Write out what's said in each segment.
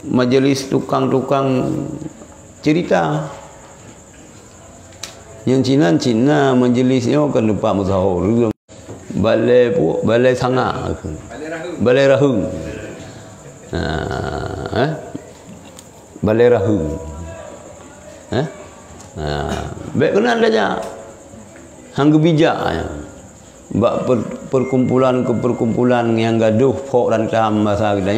majelis tukang-tukang cerita. Yang Cina majelisnya kan lupa musahurរឿងbalai sanga balai rahung balai rahung baik kenal saja hang bijak bak perkumpulan ke perkumpulan yang gaduh pok dan kam bahasa kita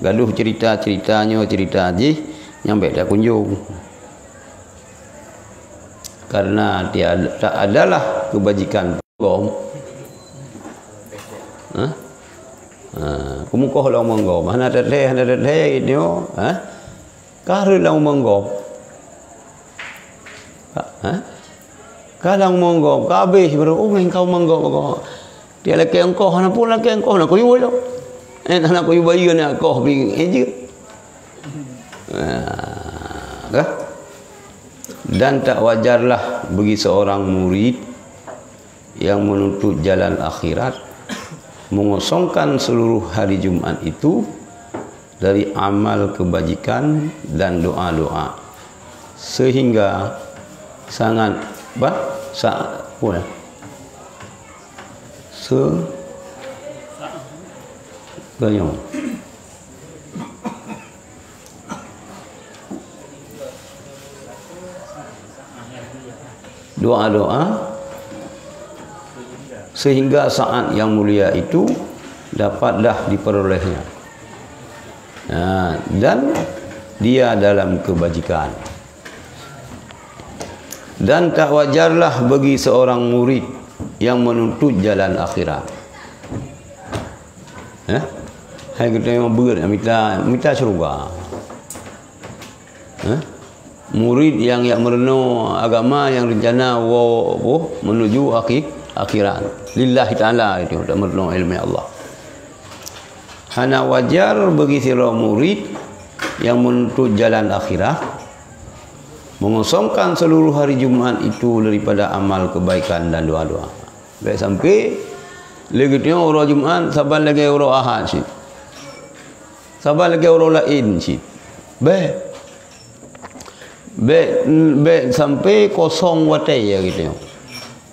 gaduh ceritanya cerita aji nyampe dah kunjung. Karena dia tak adalah kebajikan gom. Kumukoh lang menggom. Hana teteh itu, kahre lang menggom. Kalang menggom, kabeh baru engkau menggom. Dia laki engkau, hana pun laki engkau, nak kuyu yo. Hana kuyu bayi nak kau bing eje. Dan tak wajarlah bagi seorang murid yang menuntut jalan akhirat mengosongkan seluruh hari Jumat itu dari amal kebajikan dan doa-doa sehingga sangat ganyong doa-doa sehingga saat yang mulia itu dapatlah diperolehnya. Dan dia dalam kebajikan. Dan tak wajarlah bagi seorang murid yang menuntut jalan akhirat. Hai kita yang berat minta syurga. Murid yang merenung agama yang rencana menuju akhirat lillahi ta'ala itu tak merenung ilmu Allah. Hana wajar bagi seorang murid yang menuntut jalan akhirat mengosongkan seluruh hari Jumat itu daripada amal kebaikan dan doa-doa. Baik sampai lagi tengok orang Jumat sabar lagi orang Ahad sih. Sabar lagi orang lain sih. Baik sampai kosong watai ya gitu.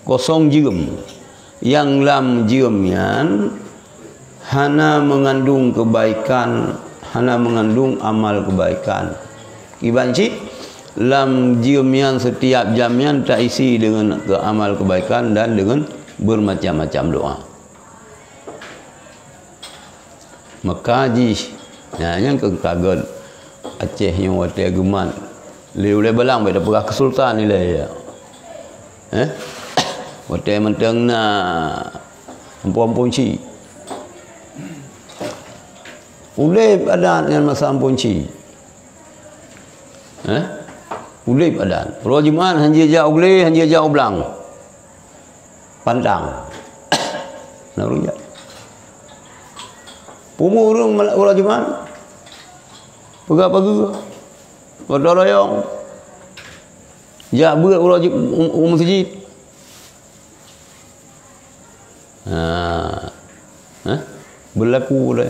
Kosong jirim. Yang lam jirimnya hana mengandung kebaikan, hana mengandung amal kebaikan. Ibanci lam jirimnya setiap jamnya tak isi dengan amal kebaikan dan dengan bermacam-macam doa. Maka yang kekaget Aceh yang watai geman boleh belang pada perah kesultan nilai ya. Watai mentang na ampun ci. Ulip adat yang masa ampun ci. Ulip adat. Rojiman hanji jauh ule, hanji jauh belang. Pantang. Naruja. Pumurung rojiman. Pegak-pegak. Berdoroyong. Jak berat orang masjid. Berlaku dah.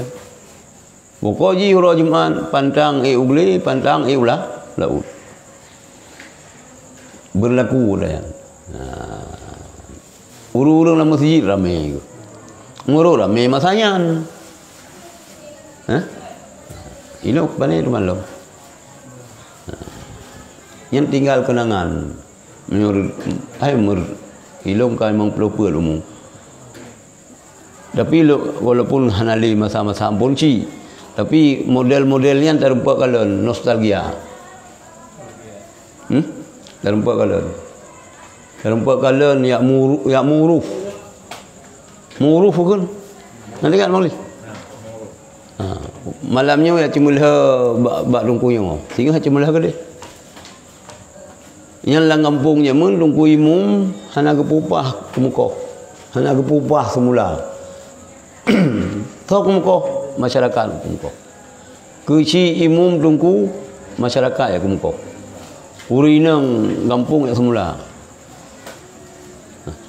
Pokoknya orang Jumat pantang ugli, pantang ulah laut. Berlaku dah. Urung-urung dalam masjid ramai. Ngurung ramai masanya. Ini bani tu malam. Yang tinggal kenangan menurut ilmu kan memang pelupur umum. Tapi walaupun hanali masa-masa ponci, tapi model-modelnya terlupa kalian nostalgia. Terlupa kalian ya muruf kan? Nanti kan boleh. Malamnya ya cumulha bak dungkuyong. Sehingga cumulha ke dia. Yang lang kampungnya dungkuy imum hana kepupah kemuko. Hana kepupah semula. Tahu kemuko masyarakat kemuko. Keci imum dungku masyarakat ya kemuko. Urinang kampung ya semula.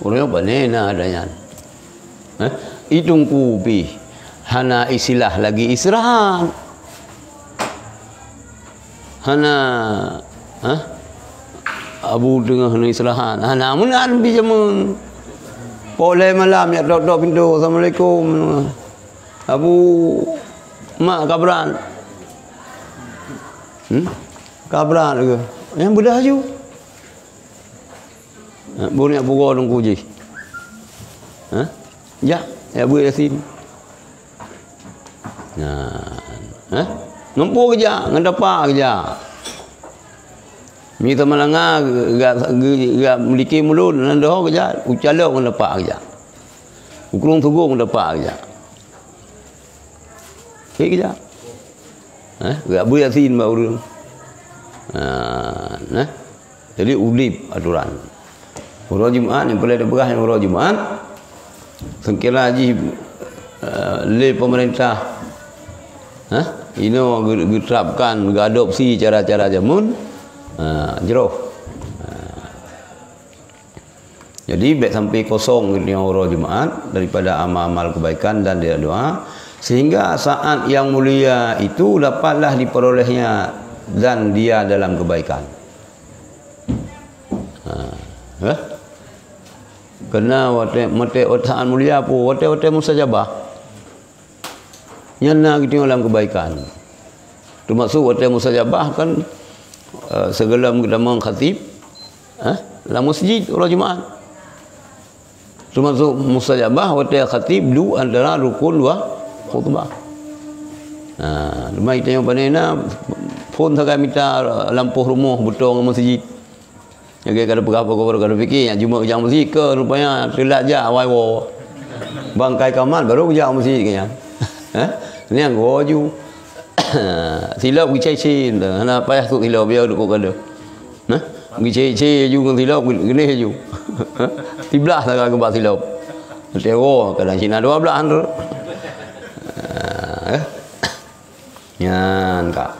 Urinang banena adanya. Idungku pi hana istilah lagi istirahat. hana Abu tengah ni istirahat. Namun an bi jamun. Boleh malam ya dok pintu. Assalamualaikum. Abu mak kabran. Kabran ke? Yang bedah ju. Boleh nak pura dong kuji. Ya, ya Bu Yasin. Nah. Nampu kerja, ngendapak kerja. Minta malanga gak memiliki mulut nando kerja, ucalok ngendapak kerja. Ukurung tugung ngendapak kerja. Kerja. Gak Bu Yasin baru. Jadi udip aturan. Urut Jumaat yang boleh diberah yang urut Jumaat. Sekira haji le pemerintah ini diterapkan adopsi cara-cara jamun jeroh. Jadi baik sampai kosong yang urut Jumaat daripada amal-amal kebaikan dan dia doa, sehingga saat yang mulia itu dapatlah diperolehnya dan dia dalam kebaikan. Kena mate otaan mulia pun wate mustajabah. Nyana kita dalam kebaikan. Termasuk wate mustajabah kan segala mengedamang khatib dalam masjid orang Jumaat. Termasuk mustajabah wate khatib du antara rukun dua khutbah. Rumah kita yang panena pun tak minta lampu rumah betul dengan masjid. Jadi kalau berapa kalau fikir yang cuma kerja masjid ke rupanya telat je awal bangkai kamal baru kerja masjid kaya. Ni yang goju. Silap gicai ana payah tu silap biar duk kada. Gicai juga silap gini ju. 13 tak ke silap. Tero kadang Cina 12 tu. Nyan kak.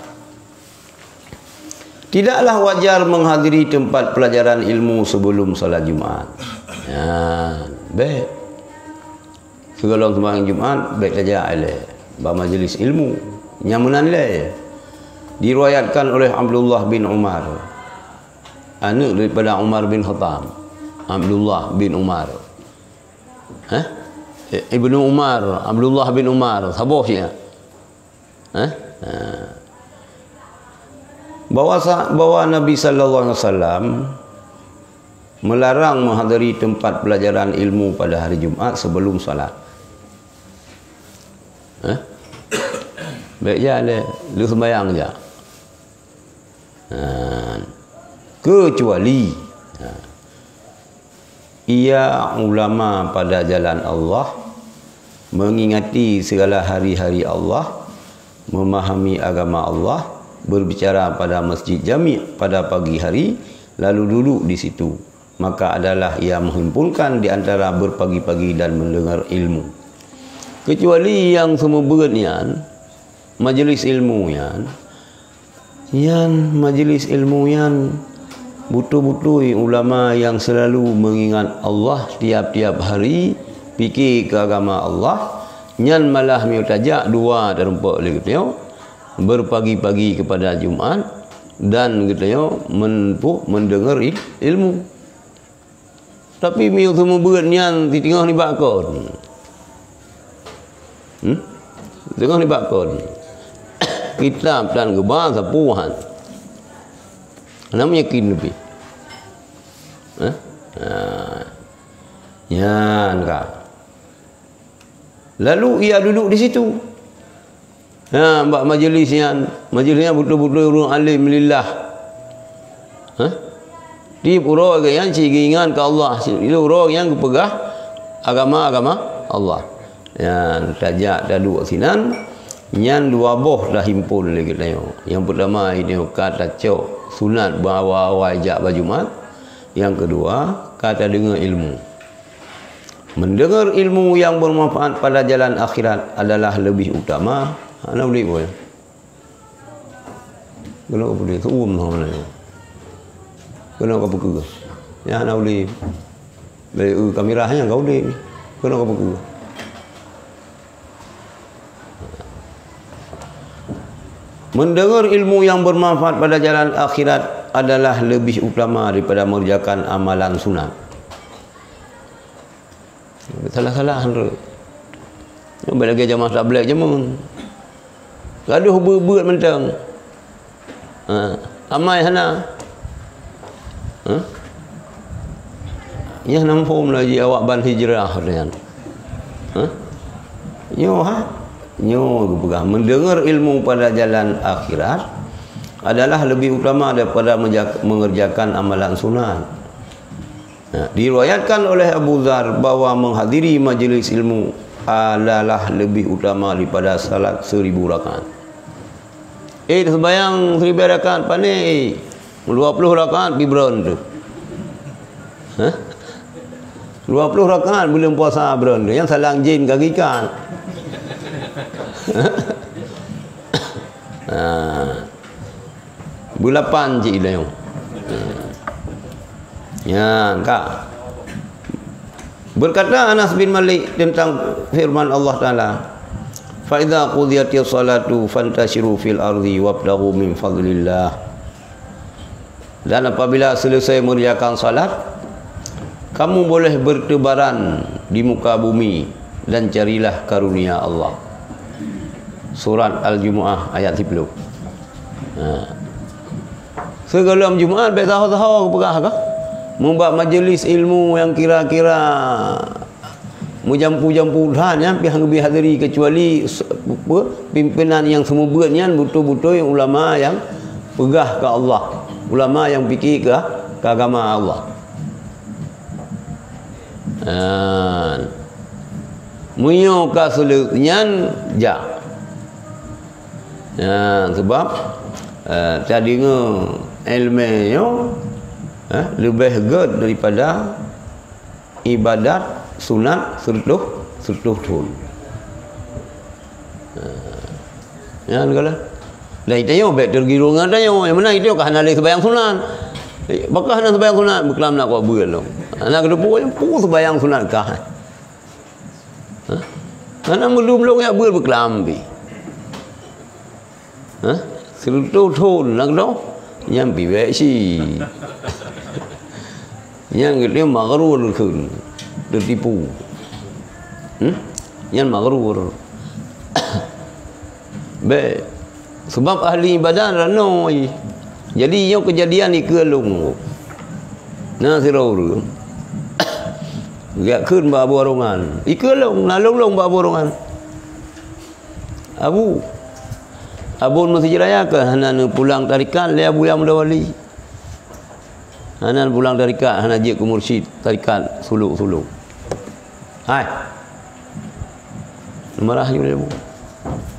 Tidaklah wajar menghadiri tempat pelajaran ilmu sebelum salat Jumaat. Baik. Segala sembahyang Jumaat baik saja oleh majlis ilmu. Nyamanan le. Diriwayatkan oleh Abdullah bin Umar. Anak daripada Umar bin Khattab. Abdullah bin Umar. Ibnu Umar, Abdullah bin Umar, sahabat dia. Bahawa Nabi sallallahu alaihi wasallam melarang menghadiri tempat pelajaran ilmu pada hari Jumaat sebelum salat. Baik je lu sembahyang je. Kecuali ia ulama pada jalan Allah, mengingati segala hari-hari Allah, memahami agama Allah, berbicara pada masjid jami' pada pagi hari, lalu duduk di situ, maka adalah ia menghimpunkan di antara berpagi-pagi dan mendengar ilmu. Kecuali yang semua beratnya majlis ilmu yang majlis ilmu yang betul-betul ulama yang selalu mengingat Allah tiap-tiap hari, fikir ke agama Allah, nyan malah miutajak dua dan empat lagi tengok berpagi-pagi kepada Jumaat dan katanya mendengar ilmu. Tapi miu semua beratnya di tengah ni bakon. Tengah ni bakon. Kitab dan gebang sapuhan. Namanya yakin lebih. Ya, enggak. Lalu ia duduk di situ. Mbak majlisnya betul-betul orang alim lillah. Dia orang yang ingat ke Allah. Itu orang yang pegah agama Allah. Yang tajak dah duduk sinan. Yang dua boh dah himpun lagi tengok. Yang pertama ini kata cok sunat bawa ajak Jumaat. Yang kedua kata dengar ilmu. Mendengar ilmu yang bermanfaat pada jalan akhirat adalah lebih utama. Ana boleh boy. Kenapa boleh? Tu mana ni? Kenapa buku? Ya ana boleh. Beli kameranya kau boleh. Kenapa buku? Mendengar ilmu yang bermanfaat pada jalan akhirat adalah lebih utama daripada mengerjakan amalan sunat. Salah-salah tu. Bagi jamaah tabligh je mun. Gaduh beut mentang. Amai hana. Ya nampum lagi awak ban hijrah dengan. Nyo pegang. Mendengar ilmu pada jalan akhirat adalah lebih utama daripada mengerjakan amalan sunat. Diriwayatkan oleh Abu Dzar bahawa menghadiri majlis ilmu adalah lebih utama daripada salat 1000 rakaat. Sembayang 1000 rakaat pandai 20 rakaat bibron tu. 20 rakaat belum puasa bron tu. Yang salang jin kagikan. Bulapan cik dah yang. Ya, Kak. Berkata Anas bin Malik tentang firman Allah Taala, "Fa idza qudiyatis salatu fantashiru fil ardi wabtaghu min fadlillah." Dan apabila selesai mengerjakan salat, kamu boleh bertebaran di muka bumi dan carilah karunia Allah. Surat Al-Jumu'ah ayat 10. Segala Jumaat baik tahu-tahu aku pegah ke? Membuat majlis ilmu yang kira-kira mujampu-jampu dah yang pihak hadiri kecuali pimpinan yang semua buatnya betul-betul yang ulama yang pegah ke Allah, ulama yang fikir ke agama Allah. Munyo ka sulutnya ja. Sebab tadinya ilmunya lebih good daripada ibadat sunat sertuh tun. Ya kalau dah itu baik tergirung ada yang mana itu kan ada sembahyang sunat. Bakal nak sembahyang sunat berkelam nak kau buat lo. Anak kedepu yang pun sembahyang sunat kah. Anak belum yang buat berkelam bi. Sertuh tun nak do. Yang biwek si. Yang dia maghrur kun tertipu. Yang maghrur. Baik. Sebab ahli ibadah ranoi. Jadi yang kejadian ni kelung. Nah sirau. Gak kun ba borongan. Ikelung nalung ba borongan. Abun masjid raya ke hanan pulang tarikat le Abu yang Mudawali. Hanan pulang tarikat hanan je ke mursyid tarikat suluk-suluk. Hai. Marah juga dia.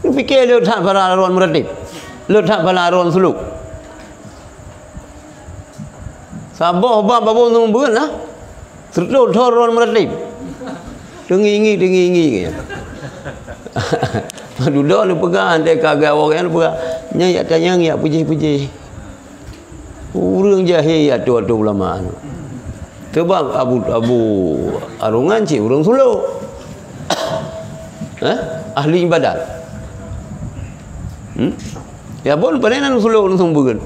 Lu fikir dia tak para arwan meredip. Lu tak para arwan suluk. Sabah bab babon sembuhan lah. Serta arwan meredip. Dengi-dengi. Duduk ni pegang dia kagak orang ni pegang. Nyak tanya nyak puji-puji. Urang jahil atu ulama tu. Sebab Abu Arungan cik urang suluk. Ahli ibadat. Ya abun panenan suluk nu sumbeun.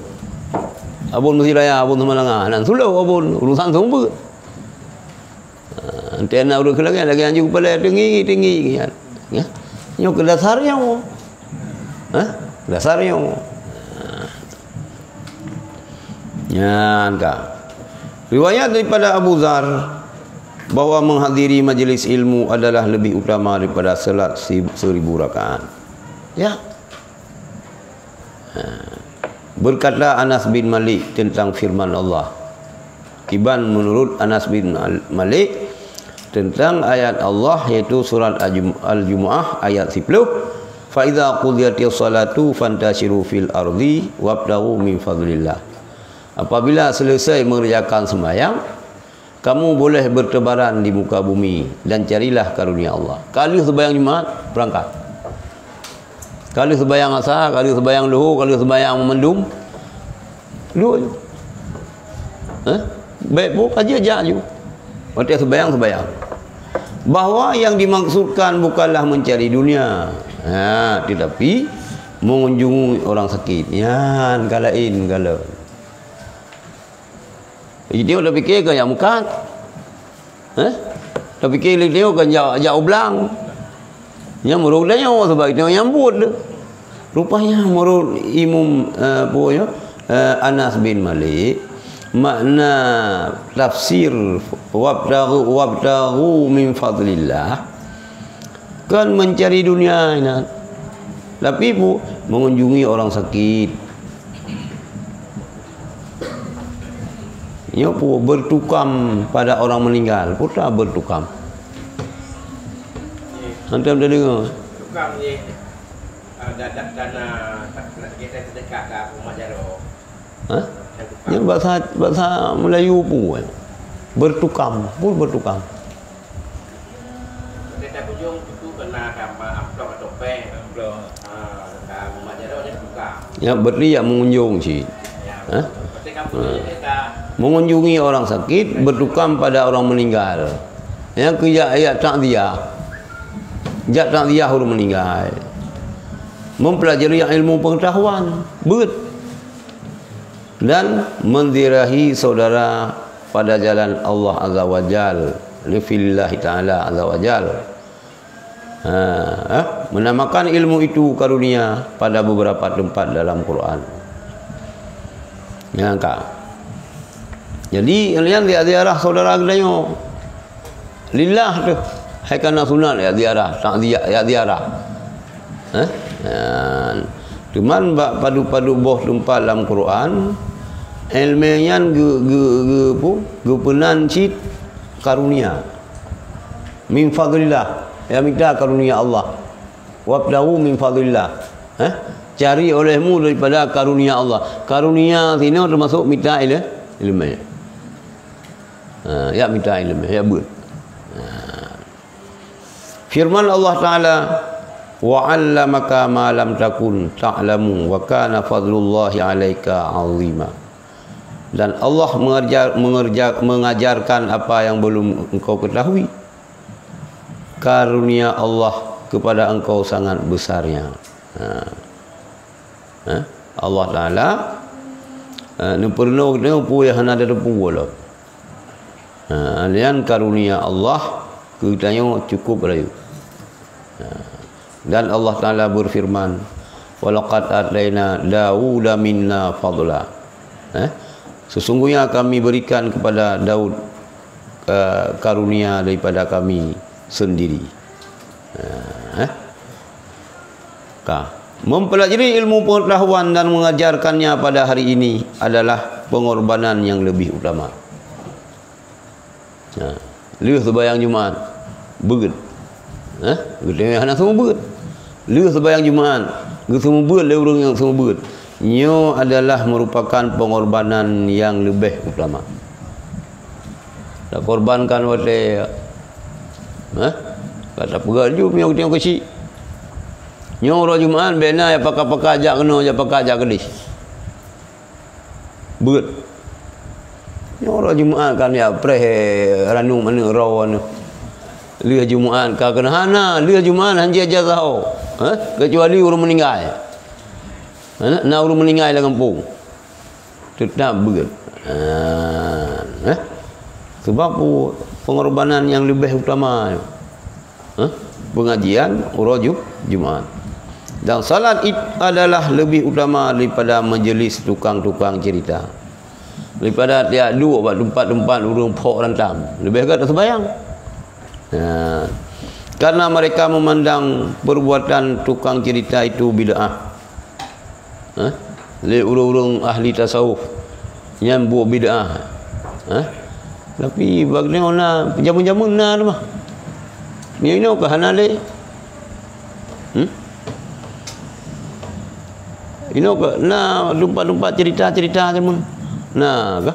Abun mesti raya abun Semalanga nan suluk abun urusan sumbeun. Antena urang kelagi lagi anjing kepala tinggi ya. Yang ke dasarnya dasarnya Kak. Riwayat daripada Abu Dzar bahawa menghadiri majlis ilmu adalah lebih utama daripada salat 1000 rakaat. Ya. Berkata Anas bin Malik tentang firman Allah. Kiban menurut Anas bin Malik tentang ayat Allah yaitu surat Al-Jumu'ah ayat 10, fa idza qudiyatis salatu fantashiru fil ardi wabtaghu min fadlillah. Apabila selesai mengerjakan sembahyang, kamu boleh bertebaran di muka bumi dan carilah karunia Allah. Kali sembahyang Jumaat berangkat. Kali sembahyang asar, kali sembahyang luhur, kali sembahyang mendung. Dua je. Baik pun aja je. Waktu sembahyang. Bahawa yang dimaksudkan bukanlah mencari dunia. Tetapi mengunjungi orang sakit. Yan kalain kalau. Dia dah fikir kan yang mukat. Dah fikir dia kan jauh belang. Yang meruk dia sebab dia nyambut. Rupanya menurut Imam Anas bin Malik, makna tafsir wabtaghu min fadlillah kan mencari dunia ini. Tapi mengunjungi orang sakit. Ia pun bertukam pada orang meninggal. Putra bertukam. Nanti ada dengar. Tukam ni dana kita sedekah ke rumah jaro. Ini bahasa Melayu pun. Bertukam, pun bertukam. Kita kunjung itu kena gambar amplop atau peng. Amplop. Rumah jaro dia tukam. Ya berarti yang mengunjung sih. Mengunjungi orang sakit, bertukam pada orang meninggal. Yang ayat takziah. Jak takziah orang meninggal. Mempelajari ilmu pengetahuan, dan mendirahi saudara pada jalan Allah Azza wa Jal, lillahi ta'ala Azza wa Jal. Menamakan ilmu itu karunia pada beberapa tempat dalam Quran. Ya kak. Jadi kalian dia ziarah saudara kalian. Lillah tu. Hai kana sunat ya ziarah, tak ziarah. Cuman padu-padu boh tempat dalam Quran ilmian ge penan cit karunia. Min fadlillah. Ya minta karunia Allah. Wabdahu min fadlillah. Cari olehmu daripada karunia Allah. Karunia sini termasuk minta ilmu. Ya minta ilmu, ya buat. Firman Allah Taala, wa 'allamaka ma lam takun ta'lamu wa kana fadlullahi 'alaika 'azima. Dan Allah mengajarkan apa yang belum engkau ketahui. Karunia Allah kepada engkau sangat besarnya. Allah Taala ni perlu kita punya hana ada pula. Alian karunia Allah kita cukup rayu. Dan Allah Taala berfirman, walaqad ataina Dauda minna fadla. Sesungguhnya kami berikan kepada Daud karunia daripada kami sendiri. Mempelajari ilmu pengetahuan dan mengajarkannya pada hari ini adalah pengorbanan yang lebih utama. Lihat sembahyang Jumaat berat. Kita nak semua berat. Lihat sembahyang Jumaat, kita semua berat, le orang yang semua berat. Nyo adalah merupakan pengorbanan yang lebih utama. Dah korbankan wate. Kata peraju punya tengok kecil. Nyo orang Jumaat bena ya pakak-pakak ajak kena, ya pakak ajak kedis. Berat. Nyo orang Jumaat kan ya preh ranung mana rawan. Lihat Jumaat kau kena hana, lihat Jumaat hanya aja tahu. Kecuali orang meninggal. Nak orang meninggal dalam kampung. Tetap berat. Sebab pengorbanan yang lebih utama. Pengajian orang Jumaat. Dan salat itu adalah lebih utama daripada majlis tukang-tukang cerita. Daripada tiap dua tempat-tempat urung pok rantam. Lebih agak tak sembahyang. Karena mereka memandang perbuatan tukang cerita itu bid'ah. Le urung-urung ahli tasawuf yang buat bid'ah. Tapi bagaimana jamu-jamu na mah. Ni ini ke hanale? Ini ke na tempat-tempat cerita-cerita jamu. Nah, ke?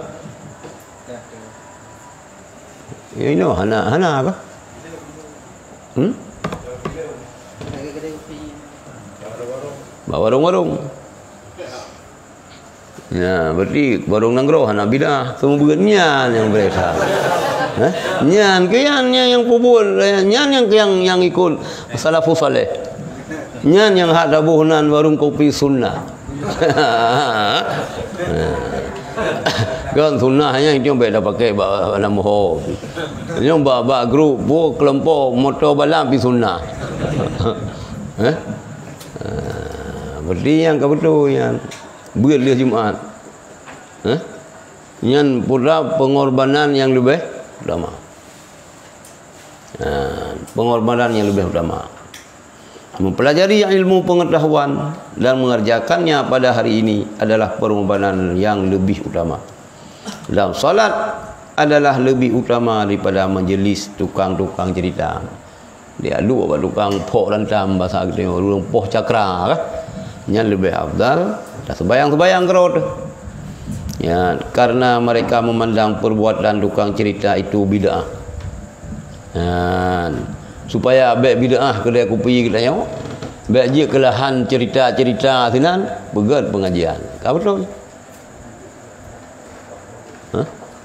Ini hana ke? Warung-warung. Ya, berarti warung nanggro hana bidah. Semua beratnya yang mereka. Nyan ke yang kubur, nyan yang ikut salafus saleh. Nyan yang hak dabuhnan warung kopi sunnah. Kan sunnahnya itu yang dah pakai nama ho. Yang ba grup bu kelompok motor balam pi sunnah. Berarti yang betul yang betul Jumaat. Yang pula pengorbanan yang lebih utama. Pengorbanan yang lebih utama. Mempelajari ilmu pengetahuan dan mengerjakannya pada hari ini adalah pengorbanan yang lebih utama. Dalam salat adalah lebih utama daripada majlis tukang-tukang cerita. Dia lu apa tukang pok rantam bahasa kita orang poh cakra kan. Yang lebih afdal dah sembayang-sembayang kerot. Ya, karena mereka memandang perbuatan tukang cerita itu bid'ah. Supaya abek bid'ah kedai kopi kita tengok. Abek je kelahan cerita-cerita sinan begat pengajian. Kau betul?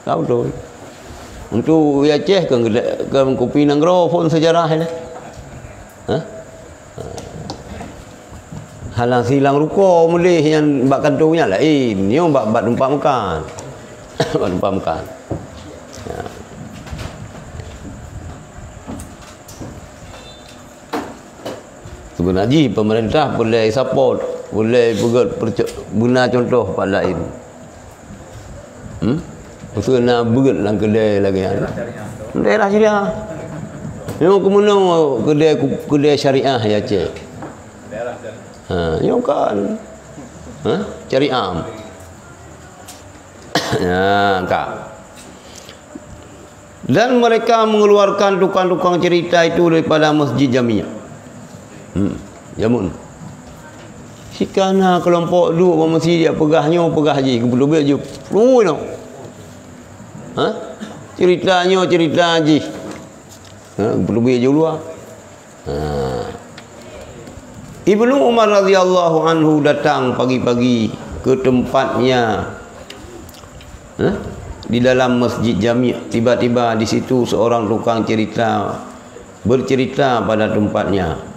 Kau betul? Untuk Aceh ke kopi nanggro pun sejarah ni. Halang silang ruko mulih yang bak kantungnya lain. Ni bak tempat makan. Bak tempat makan. Sebenarnya pemerintah boleh support, boleh guna contoh pada lain. Pasal nak berat dalam kedai lagi kan. Daerah syariah. Yang kemana kedai syariah ya Aceh. Yang kan. Cari am. Kak. Dan mereka mengeluarkan tukang-tukang cerita itu daripada masjid Jamiah. Jamun. Sikana kelompok duduk dalam masjid dia pegah je kebelum je. Lu no. Ceritanya cerita je. Kebelum je luar. Ibnu Umar radhiyallahu anhu datang pagi-pagi ke tempatnya di dalam masjid Jami'. Tiba-tiba di situ seorang tukang cerita bercerita pada tempatnya.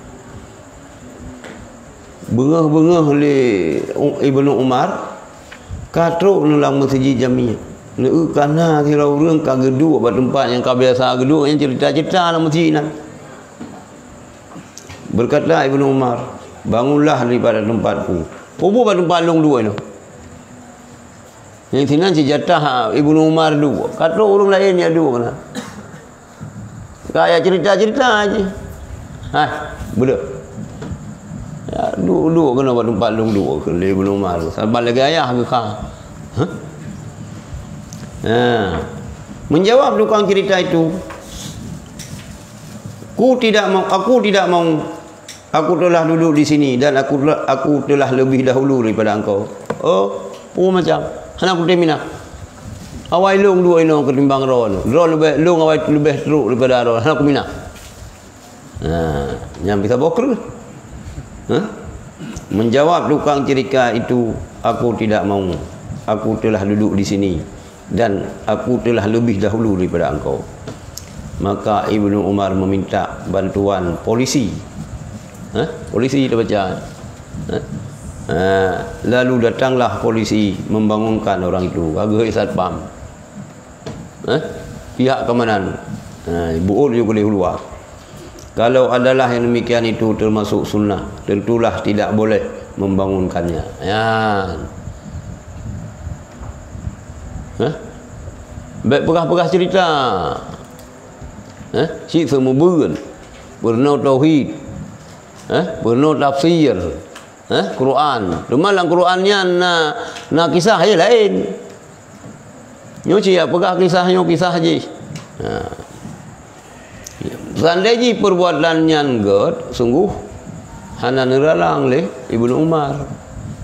Bengah-bengah oleh Ibnu Umar katruk dalam masjid Jami'. Kerana kira orang ka geduk pada tempat yang kau biasa geduk yang cerita-cerita dalam masjid nan. Berkata Ibnu Umar, bangunlah daripada tempatku. Pubu pada tempat long dua itu. Yang sinan sejatah Ibnu Umar dua. Kata orang lain yang dua kena. Kayak cerita-cerita aja. Betul. Ya, dua kena pada tempat long dua ke Ibnu Umar. Sabar lagi ayah ke kah? Menjawab tukang cerita itu, aku tidak mau. Aku telah duduk di sini dan aku telah lebih dahulu daripada engkau. Macam hana aku terminah. Awai long dua ino ketimbang ron. Ron lebih long awai lebih teruk daripada ron. Hana aku minah. Yang bisa boker. Menjawab tukang cerita itu, aku tidak mau. Aku telah duduk di sini dan aku telah lebih dahulu daripada engkau. Maka Ibnu Umar meminta bantuan polisi. Polisi kita baca. Lalu datanglah polisi membangunkan orang itu. Agak satpam. Pihak keamanan. Buur juga boleh keluar. Kalau adalah yang demikian itu termasuk sunnah, tentulah tidak boleh membangunkannya. Baik pegah-pegah cerita. Cik semua berenau tauhid. Penuh tafsir Quran. Cuma dalam Qurannya nak kisah je lain. Nyuci ya pegah kisah je. Seandainya perbuatannya enggak sungguh hana neralang leh Ibnu Umar.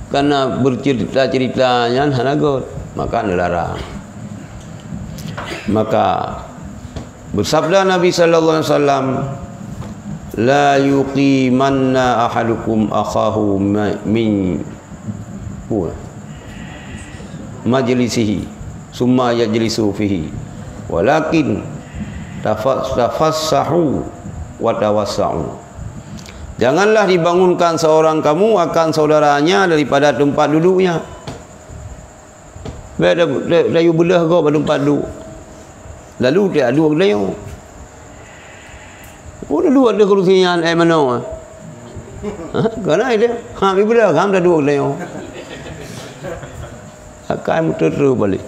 Karena bercerita-ceritanya hana god, maka nelarang. Maka bersabda Nabi sallallahu alaihi wasallam, la yuqimanna ahadukum akhahu min majlisihi summa yajlisu fihi walakin tafassahu wa tawassa'u. Janganlah dibangunkan seorang kamu akan saudaranya daripada tempat duduknya. Biar dayu belah kau pada tempat duduk. Lalu dia duduk dayu. Oh, dulu ada kerusian mana? Kerana dia, ambil belah, dah duduk dayu. Akan terus balik.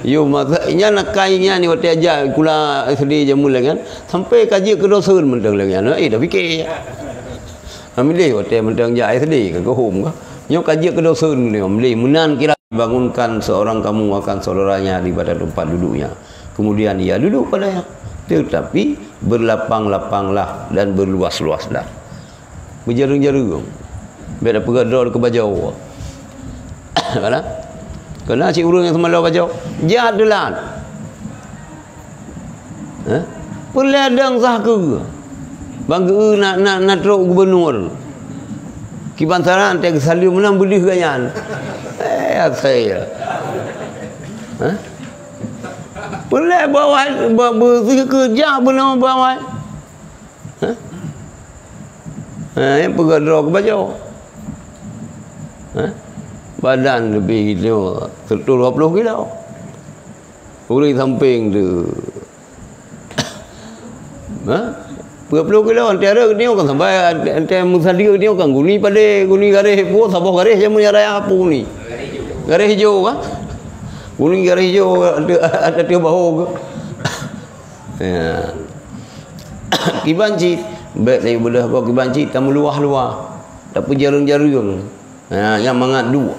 Yo maksudnya nak kainnya ni waktu aja kula sedih je mula kan sampai kaji ke dosun mentang lagi dah fikir ambil dia waktu mentang jai sedih ke home ke yo kaji ke dosun ni ambil menan kira bangunkan seorang kamu akan saudaranya di pada tempat duduknya kemudian ia duduk padanya tetapi berlapang-lapanglah dan berluas-luaslah berjaring-jaring biar pegador ke bajau kan kena cik urang yang semalau bajau jahat delan peladang sahke bangga nak teruk gubernur kibansaran teg saliu menang beli ganyan saya pelad bawah bersih kerja benar bawah yang pegador ke bajau badan lebih kilo 20 kilo uri samping tu 20 kilo antara dia kan sampai antara musadia dia kan guni pada guni garis pun sabah garis yang menyaraya apa ni garis hijau kan guni garis hijau ada dia bahu ke kibanci baik saya boleh kau kibanci tamu luah-luah tapi jarang-jarang yang mengadu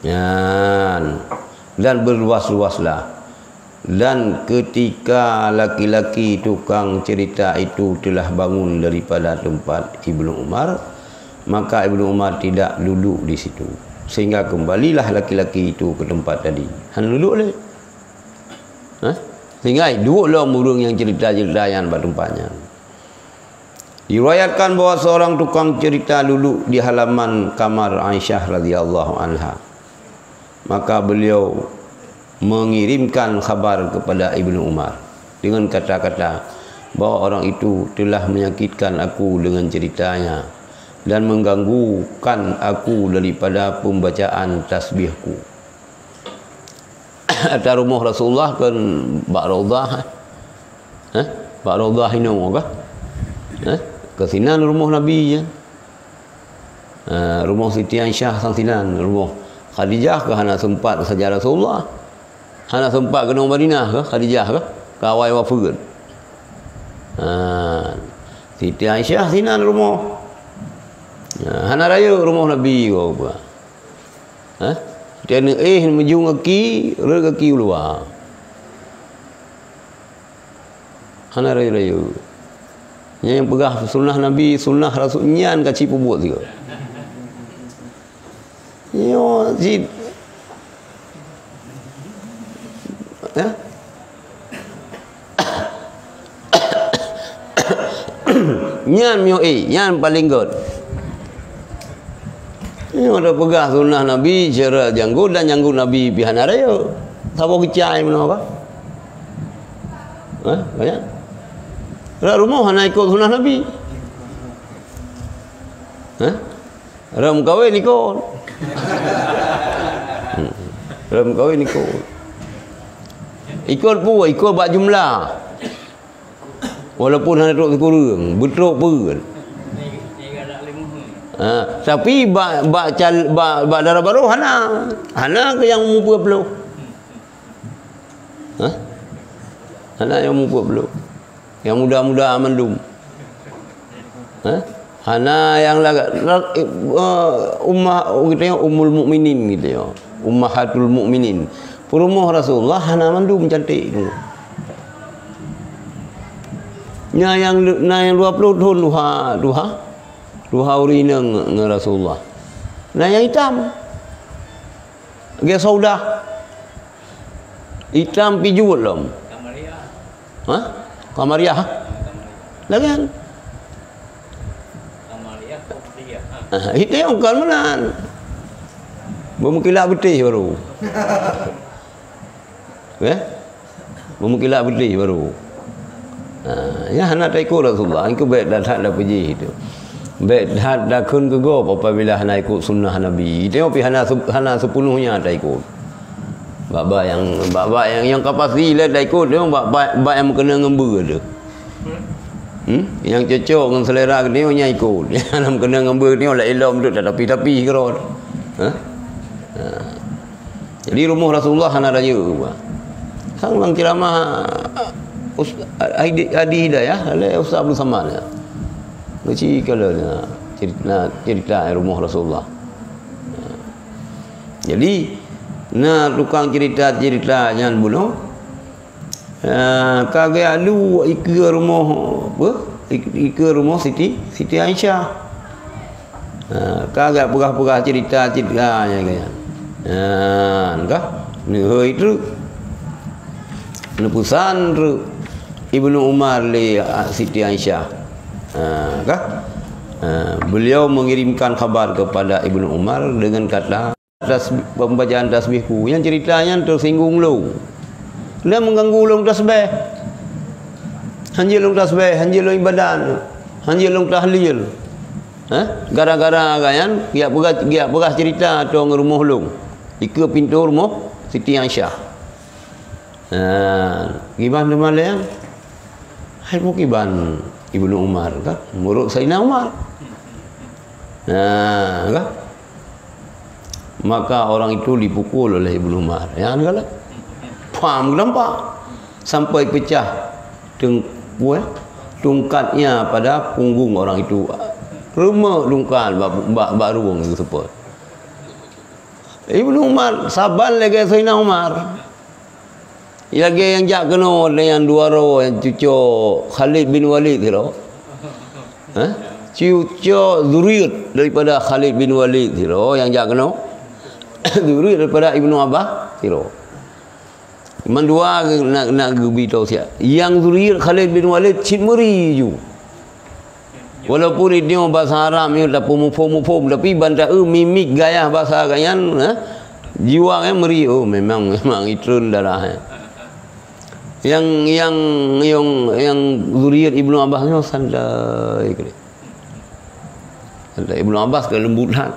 dan berluas-luaslah dan ketika laki-laki tukang cerita itu telah bangun daripada tempat Ibnu Umar maka Ibnu Umar tidak duduk di situ sehingga kembalilah laki-laki itu ke tempat tadi duduk lagi sehingga duduklah burung yang cerita-cerita yang pada tempatnya. Diriwayatkan bahawa seorang tukang cerita duduk di halaman kamar Aisyah radhiyallahu anha. Maka beliau mengirimkan khabar kepada Ibnu Umar dengan kata-kata bahawa orang itu telah menyakitkan aku dengan ceritanya dan mengganggukan aku daripada pembacaan tasbihku. Atas rumah Rasulullah kan bak raudhah. Bak raudhah ini apa? Kesinan rumah Nabi je. Rumah Siti Aisyah sangsinan rumah Khadijah ke hana sempat saja Rasulullah. Hana sempat ke Madinah ke Khadijah ke kawai wafat. Siti Aisyah sinan rumah. Hana raya rumah Nabi ke apa? Dia nak meju kaki, kaki keluar. Hana raya-raya. Yang pegah sunnah Nabi, sunnah Rasul nyan kaci pubut juga. Yo si nyan mio nyan paling god. Yo ada pegah sunnah Nabi cara janggut dan janggut Nabi pihana raya. Sabo kecai mana apa? Banyak. Rumah hana ikut sunnah Nabi. Ram kahwin ikut. Ram kahwin ikut. Ikut pun ikut bak jumlah. Walaupun hana duduk sekurang, betruk pun. Tapi bak darah baru hana ke yang umur 20. Hana yang umur 20. Yang muda-muda amandum. Hana yang ummul mukminin gitu ya. Ummahatul mukminin. Rumah Rasulullah hana amandum cantik tu. Yang 20 tahun duha urina dengan Rasulullah. Nah yang hitam. Dia saudah. Hitam pijul lom. Kamariah. Lagi kan? Kamariah putih. Itu yang kan menan. Memukilak betih baru. Memukilak betih baru. Ya hana tak ikut Rasulullah. Itu baik dah tak dah pergi itu. Baik dah kun ke go apabila hana ikut sunnah Nabi. Tengok pi hana sepenuhnya tak ikut. Bab yang kapasi lah tak ikut. Tengok bab yang kena ngember dia. Yang cocok dengan selera dia nya ikut. Yang kena ngember dia lah elok duduk tapi kira. Jadi rumah Rasulullah hana raya. Sang lang ceramah Adi Hidayah oleh Ustaz Abdul Samad ya. Mesti kalau cerita rumah Rasulullah. Jadi tukang cerita yang bunuh kagak alu ikut rumah Siti Aisyah. Kagak pegah cerita yang kan. Kah? Ni itu pesan Ibnu Umar li Siti Aisyah. Beliau mengirimkan kabar kepada Ibnu Umar dengan kata pembacaan tasbihku yang ceritanya tersinggung lu. Dia mengganggu long tasbih. Hanjil long tasbih, hanjil long ibadah, hanjil long tahlil. Gara-gara agayan dia begas cerita atau rumah long. Ika pintu rumah Siti Aisyah. Gimana yang hai mukiban Ibnu Umar kan murid Sayyidina Umar. Kan? Maka orang itu dipukul oleh Ibnu Umar. Ya kan? Paham nampak sampai pecah tungkatnya pada punggung orang itu. Remak tungkat baru itu sepot. Ibnu Umar sabar lagi Sayyidina Umar. Lagi yang jak kena dengan dua roh yang cucu Khalid bin Walid tu. Cucu zuriat daripada Khalid bin Walid tu yang jak kena. Zuriat daripada Ibnu Abbas tu. Mandua nak gebi tahu siap. Yang zuriat Khalid bin Walid cimeri ju. Walaupun dia bahasa Arab ni tak pum tapi banda mimik gaya bahasa gayan jiwa kan meri memang itrun darah. Yang zuriat Ibnu Abbas ni santai ke. Santai Ibnu Abbas ke lembutan.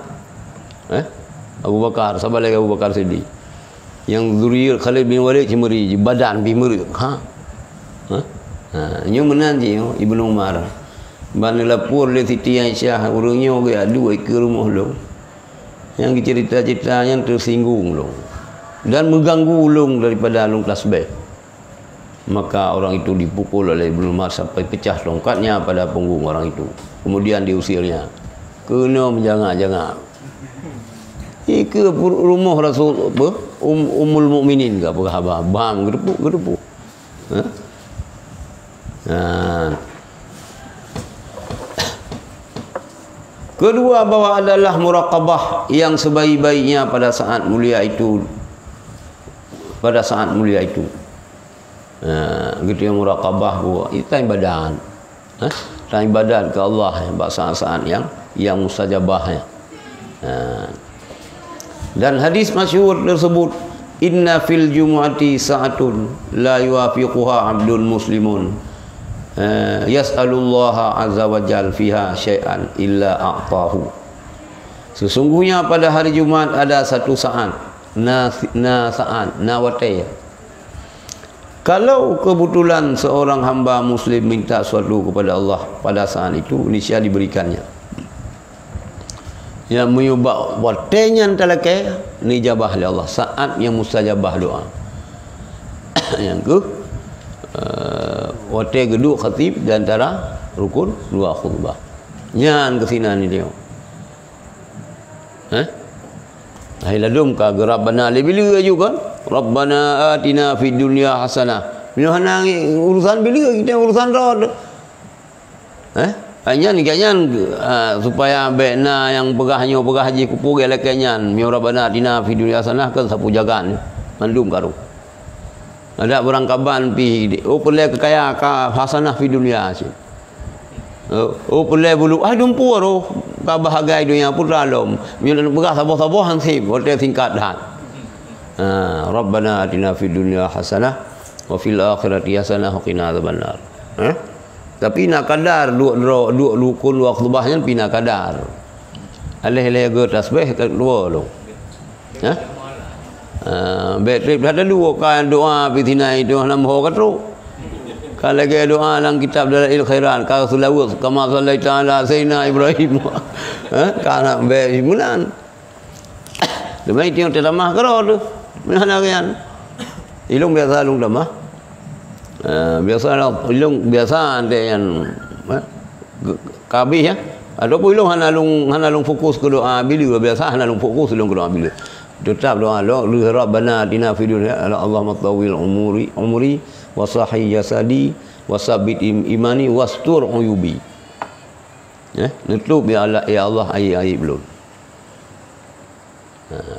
Abu Bakar, sabar lagi Abu Bakar Siddiq. Yang zuriat Khalid bin Walid cimeri badan bimeri. Nyo menanti Ibnu Umar. Mana lapor le Siti Aisyah urangnya ke adu ke rumah long. Yang cerita-cerita yang tersinggung long. Dan mengganggu long daripada long tasbih. Maka orang itu dipukul oleh Ibnu Umar sampai pecah tongkatnya pada punggung orang itu. Kemudian diusirnya. Kena menjangak-jangak. Ke rumah Rasul Ummul Mukminin ke apa khabar? Bam gedepuk. Kedua bahwa adalah muraqabah yang sebaik-baiknya pada saat mulia itu. Gitu yang muraqabah itu ibadat. Ibadat ke Allah saat-saat yang mustajabah. Dan hadis masyhur tersebut, inna fil jumu'ati sa'atun la yuwafiquha 'abdun muslimun yas'alullaha azza wa jal fiha syai'an illa a'tahu. Sesungguhnya pada hari Jumaat ada satu saat nawatay. Kalau kebetulan seorang hamba muslim minta sesuatu kepada Allah pada saat itu, niscaya diberikannya. Yang menyubak watenya talake ni jabah oleh Allah saat yang mustajabah doa. Yang ke wate geduk khatib di antara rukun dua khutbah. Nyan kesina ni dia. Ahiladum ka Rabbana bila juga Rabbana atina fid dunya hasanah. Bila hanang urusan bila kita urusan rod. Hanya ni kanyan supaya bekna yang pegah haji kupu gelekenyan mi Rabbana atina fid dunya hasanah kan sapu jagaan mandum karu. Ada orang kaban pi pelai kekaya ka hasanah fid dunya si. Pelai bulu dumpu ro ka bahagai dunia pun dalam. Mi pegah sabo-sabo hansib hotel singkat dah. Rabbana atina fid dunya hasanah wa fil akhirati hasanah wa qina adzabannar. Tapi nak kadar duk rukun waktu bahnya pina kadar. Alih-alih ge tasbih kedua lu. Betrip ada dua kan doa pitinai doa nambah katru. Kalau lagi doa dalam kitab Dalail Khairat kalau sulawus kama sallaita ala sayyidina Ibrahim. Kana be bulan. Demi tiang terlamah karo tu. Mana kan? Ilung biasa ilung lemah. Biasa ante yang kabih ya. Ataupun ilung hanalung fokus ke doa bila biasa hanalung fokus ilung ke doa bila. Tetap doa lu rabbana atina fid dunya Allahumma tawil umuri wa sahih jasadi wa sabbit imani wastur uyubi. Nutup ya Allah aib belum.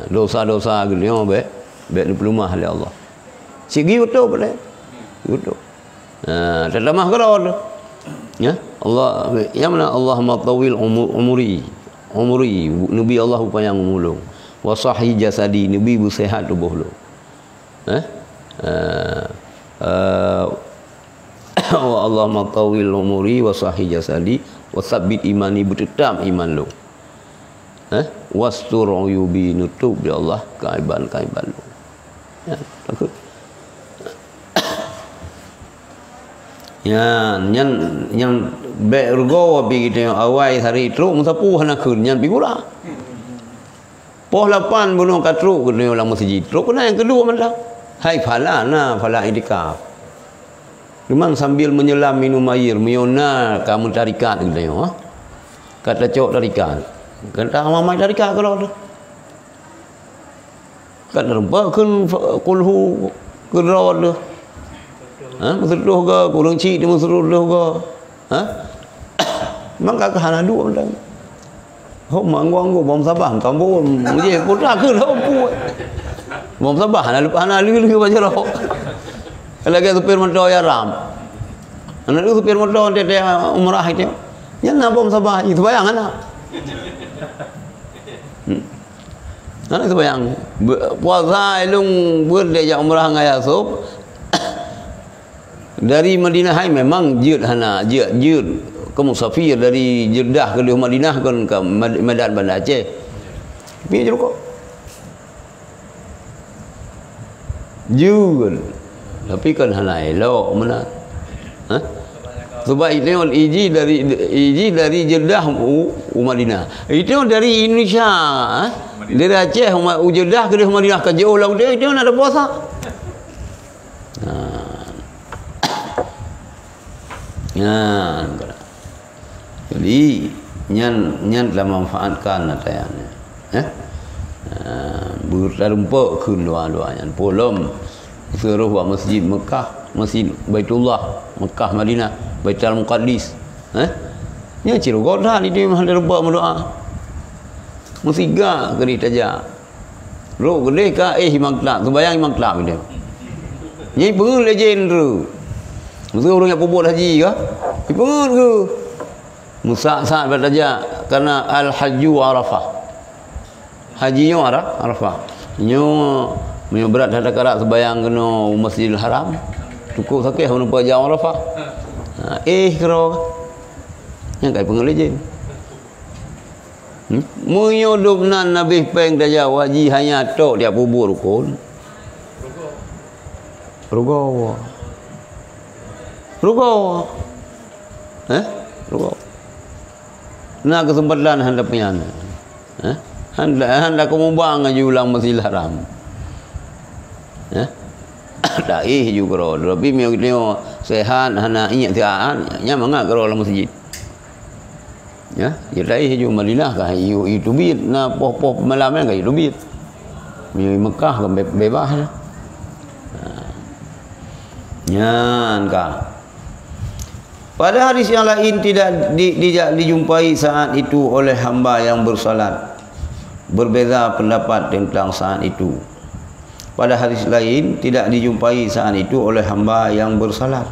Dosa-dosa geliau be pelumah oleh Allah. Sigi utup boleh. Utup. Terlamah kalau ya Allah ya mana Allahumma tawil umuri nabi Allah upaya ngulung wa sahih jasadi nabi sehat tubuh lu wa Allahumma tawil umuri wa sahih jasadi wa sabbit imani bertetap iman lu wastur uyubi nutup ya Allah kaiban lu ya takut yang bergo pi kita awai hari truk musapu hana kun yang pigura poh 8 bunuh katru kena ulang masjid truk kena yang kedua mana hai phala itikaf memang sambil menyelam minum air miona kamu tarikat gitu kata cok tarikat kata mamai tarikat kalau tu kata rempa kun kulhu kerod tu musuh ke kurang cik dia musuh ke memang kakak hana dua macam hom anggo bom sabah tambo je putra ke pu bom sabah hana lu baca roh lagi supir motor ya ram anak lu supir motor dia umrah itu nyana bom sabah itu bayang anak anak itu bayang puasa elung buat dia umrah ngaya sup dari Madinah hai memang jid ke musafir dari Jeddah ke Madinah kan ke Medan Banda Aceh. Pi je kok. Jud. Tapi kan hana elok mana. Sebab itu iji dari Jeddah Madinah. Itu dari Indonesia, dari Aceh Jeddah ke Madinah ke jauh laut dia itu ada puasa. Jadi nyan telah manfaatkan natayanya bertarumpak kun doa-doanya polom suruh buat masjid Mekah, masjid Baitullah Mekah Madinah, Baitul Muqaddis nya ciro goda ni dia mah derba doa musiga keri taja ro gede ka himang tlak sembayang himang tlak dia nyai pengen legend tu musuh orang yang pobot haji ke pengen ke Musa saat bertaja karena al-hajju Arafah. Hajinya Arafah. Nyo berat ada karak sebayang kena Masjidil Haram. Cukup sakit nampak jauh Arafah. Kero. Yang kai pengelejen. Menyudup nan Nabi peng taja haji hanya tok dia kubur rukun. Rugo. Rugo. Nah kesempatan hendak pian. Hendak kumubang aja ulang Masjidil Haram. Tak juga roh. Tapi mio kita sehat hana ingat tiaan. Nya mangga karo dalam masjid. Ya, kita juga Madinah kah itu bit na poh malamnya kah itu bit. Mio Mekah kan bebas lah. Nyan kah. Pada hadis yang lain tidak dijumpai saat itu oleh hamba yang bersalat. Berbeza pendapat tentang saat itu. Pada hadis lain tidak dijumpai saat itu oleh hamba yang bersalat.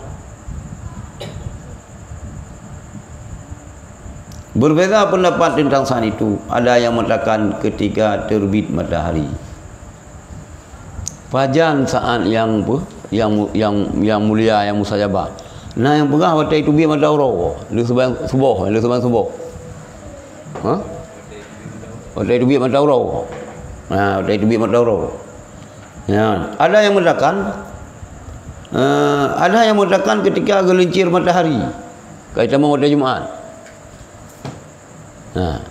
Berbeza pendapat tentang saat itu. Ada yang mengatakan ketika terbit matahari. Fajar saat yang mulia, yang mustajabah. Nah yang pegah watai tu biar mata uro. Lu sembahyang subuh. Ha? Watai tu biar mata uro. Nah, watai tu biar mata uro. Ya, ada yang mengatakan ketika gelincir matahari kaitan dengan watai Jumaat. Nah.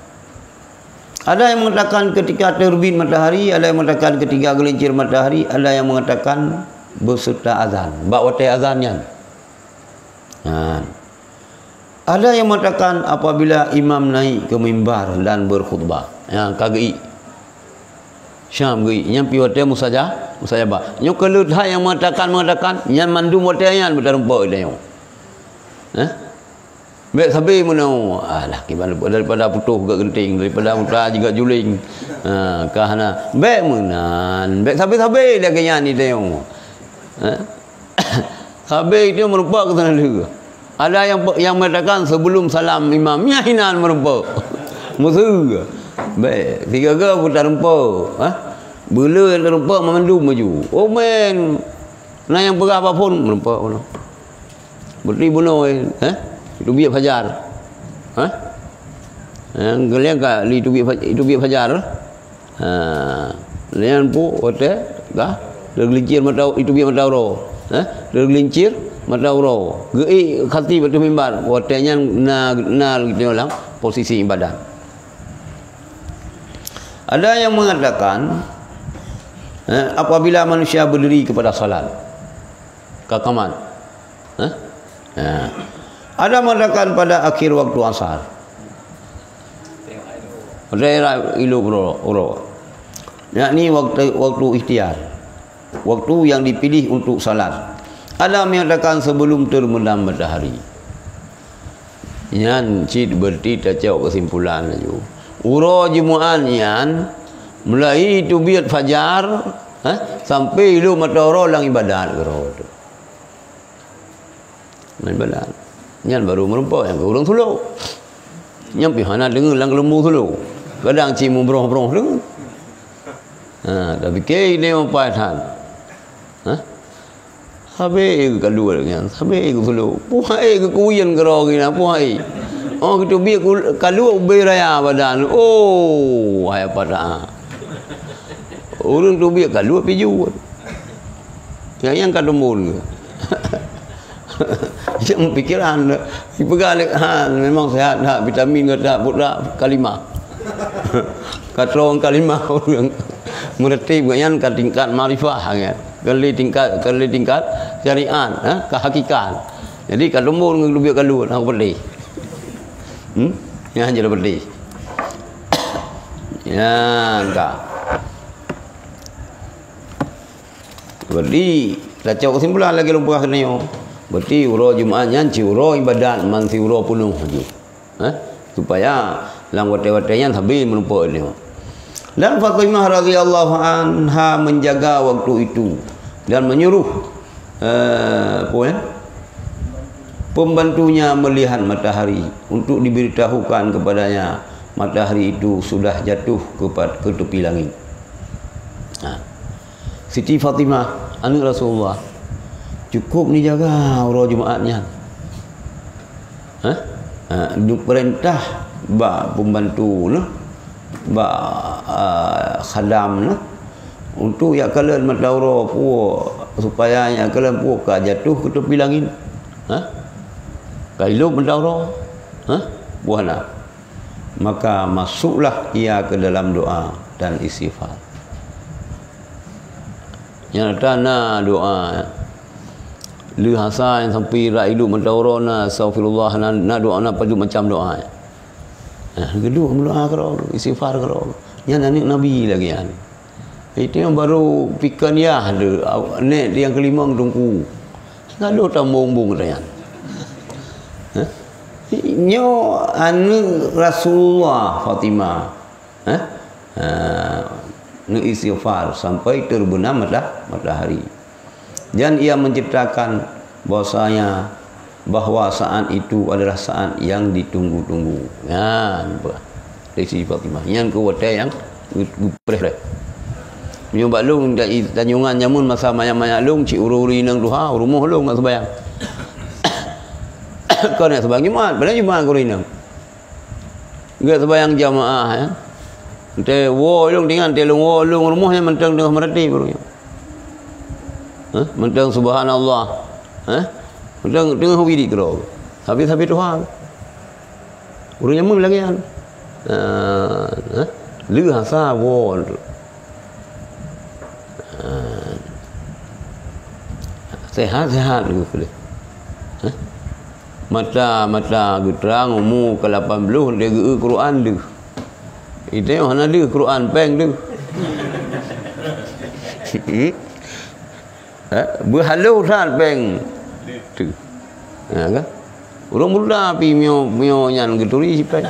Ada yang mengatakan ketika terbit matahari, ada yang mengatakan ketika gelincir matahari, ada yang mengatakan beserta azan, bak watai azannya. Nah. Ada yang mengatakan apabila imam naik ke mimbar dan berkhutbah. Ya, kagei. Syam gei, yang pi watai musajabah. Nyo kalau dah yang mengatakan yang mandum watai yan berterempak dia. Baik sabi menau alah kiban daripada putuh gak genting daripada muta juga juling kahana baik menan baik sabi dia kenyan ni tengok sabi dia merupak ke sana juga ada yang mengatakan sebelum salam imamnya hinan merupak musuh baik tiga ke putar rempak bela yang terempak memandum maju oh men nah yang perah apapun merupak berarti bunuh itu biar fajar. Yang kalian kat li itu biar fajar. Lian pu hotel kah? Tergelincir mata itu biar mata ro. Tergelincir mata ro. Gei khati batu mimbar. Hotelnya na gitu orang posisi ibadah. Ada yang mengatakan apabila manusia berdiri kepada salat kakaman. Ada mengatakan pada akhir waktu asar. Daerah ilu uro. Yakni waktu ikhtiar. Waktu yang dipilih untuk salat. Ada mengatakan sebelum terbenam matahari. Yan cid berti tacau kesimpulan aja. Uro Jumaat yan mulai itu biat fajar sampai ilu mata uro lang ibadat uro tu. Ibadat. Yang baru merempak yang orang suluk. Yang pihana dengar lang lembu suluk. Kadang cimu brong-brong tu. Tapi ke ini empatan. Habis ke kedua dengan. Habis ke suluk. Puhai ke kuyen gerong ina puhai. Oh kita biar kalau beraya badan. Oh, hai pada. Orang tu biar kalau piju. Yang kademul. Yang pikiran dipegang memang sehat dah vitamin ke tak budak kalimah kata orang kalimah orang meretib kan tingkat marifah kan kali tingkat syariat kehakikat jadi kalau mau lebih kalau nak pedih yang jadi pedih ya enggak berarti dah kesimpulan lagi lumpah kena yo. Berarti uro Jumaat nyanci uro ibadat man si uro penuh aja. Supaya lang wate-watenya sambil menumpuk dia. Dan Fatimah radhiyallahu anha menjaga waktu itu dan menyuruh pembantunya melihat matahari untuk diberitahukan kepadanya matahari itu sudah jatuh ke tepi langit. Siti Fatimah anak Rasulullah cukup ni jaga orang Jumaatnya. Perintah ba pembantu noh, ba khadam noh untuk ya kalian madauro pu supaya ya kalian pu ka jatuh ke tepi langit. Kalau madauro, buana. Maka masuklah ia ke dalam doa dan istighfar. Yang tanah doa lu hasan sampai ra hidup madauro na astagfirullah na doa na padu macam doa. Kedua doa karo istighfar karo. Yang anak Nabi lagi kan. Itu yang baru pikan ya ada nek yang kelima tungku. Ngado tambung-bung kan. Nyo anu Rasulullah Fatimah. Nu istighfar sampai terbenam matahari. Dan ia menceritakan bahwa saat itu adalah saat yang ditunggu-tunggu. Ya, dari Fatimah. Yang kuwata yang gupreh. Nyobak lung tanyungan nyamun masa mayak-mayak lung ci uru-uri nang duha rumah lung mak sembayang. Kau nak sembahyang Jumaat, pada Jumaat kau rinam. Enggak sembahyang jamaah ya. Ente wo long dengan telung wo long rumahnya mentang tengah merati barunya. Mentang subhanallah. Mentang tengah wiri terus. Habis Tuhan. Urangnya mun lagi kan. Lư hasa wo. Sehat-sehat gitu boleh. Mata geterang umur ke 80 dia ge Quran dia. Itu yang mana dia Quran peng dia. Berhalu saat peng tu. Kan? Orang muda pi mio nyan geturi sipai.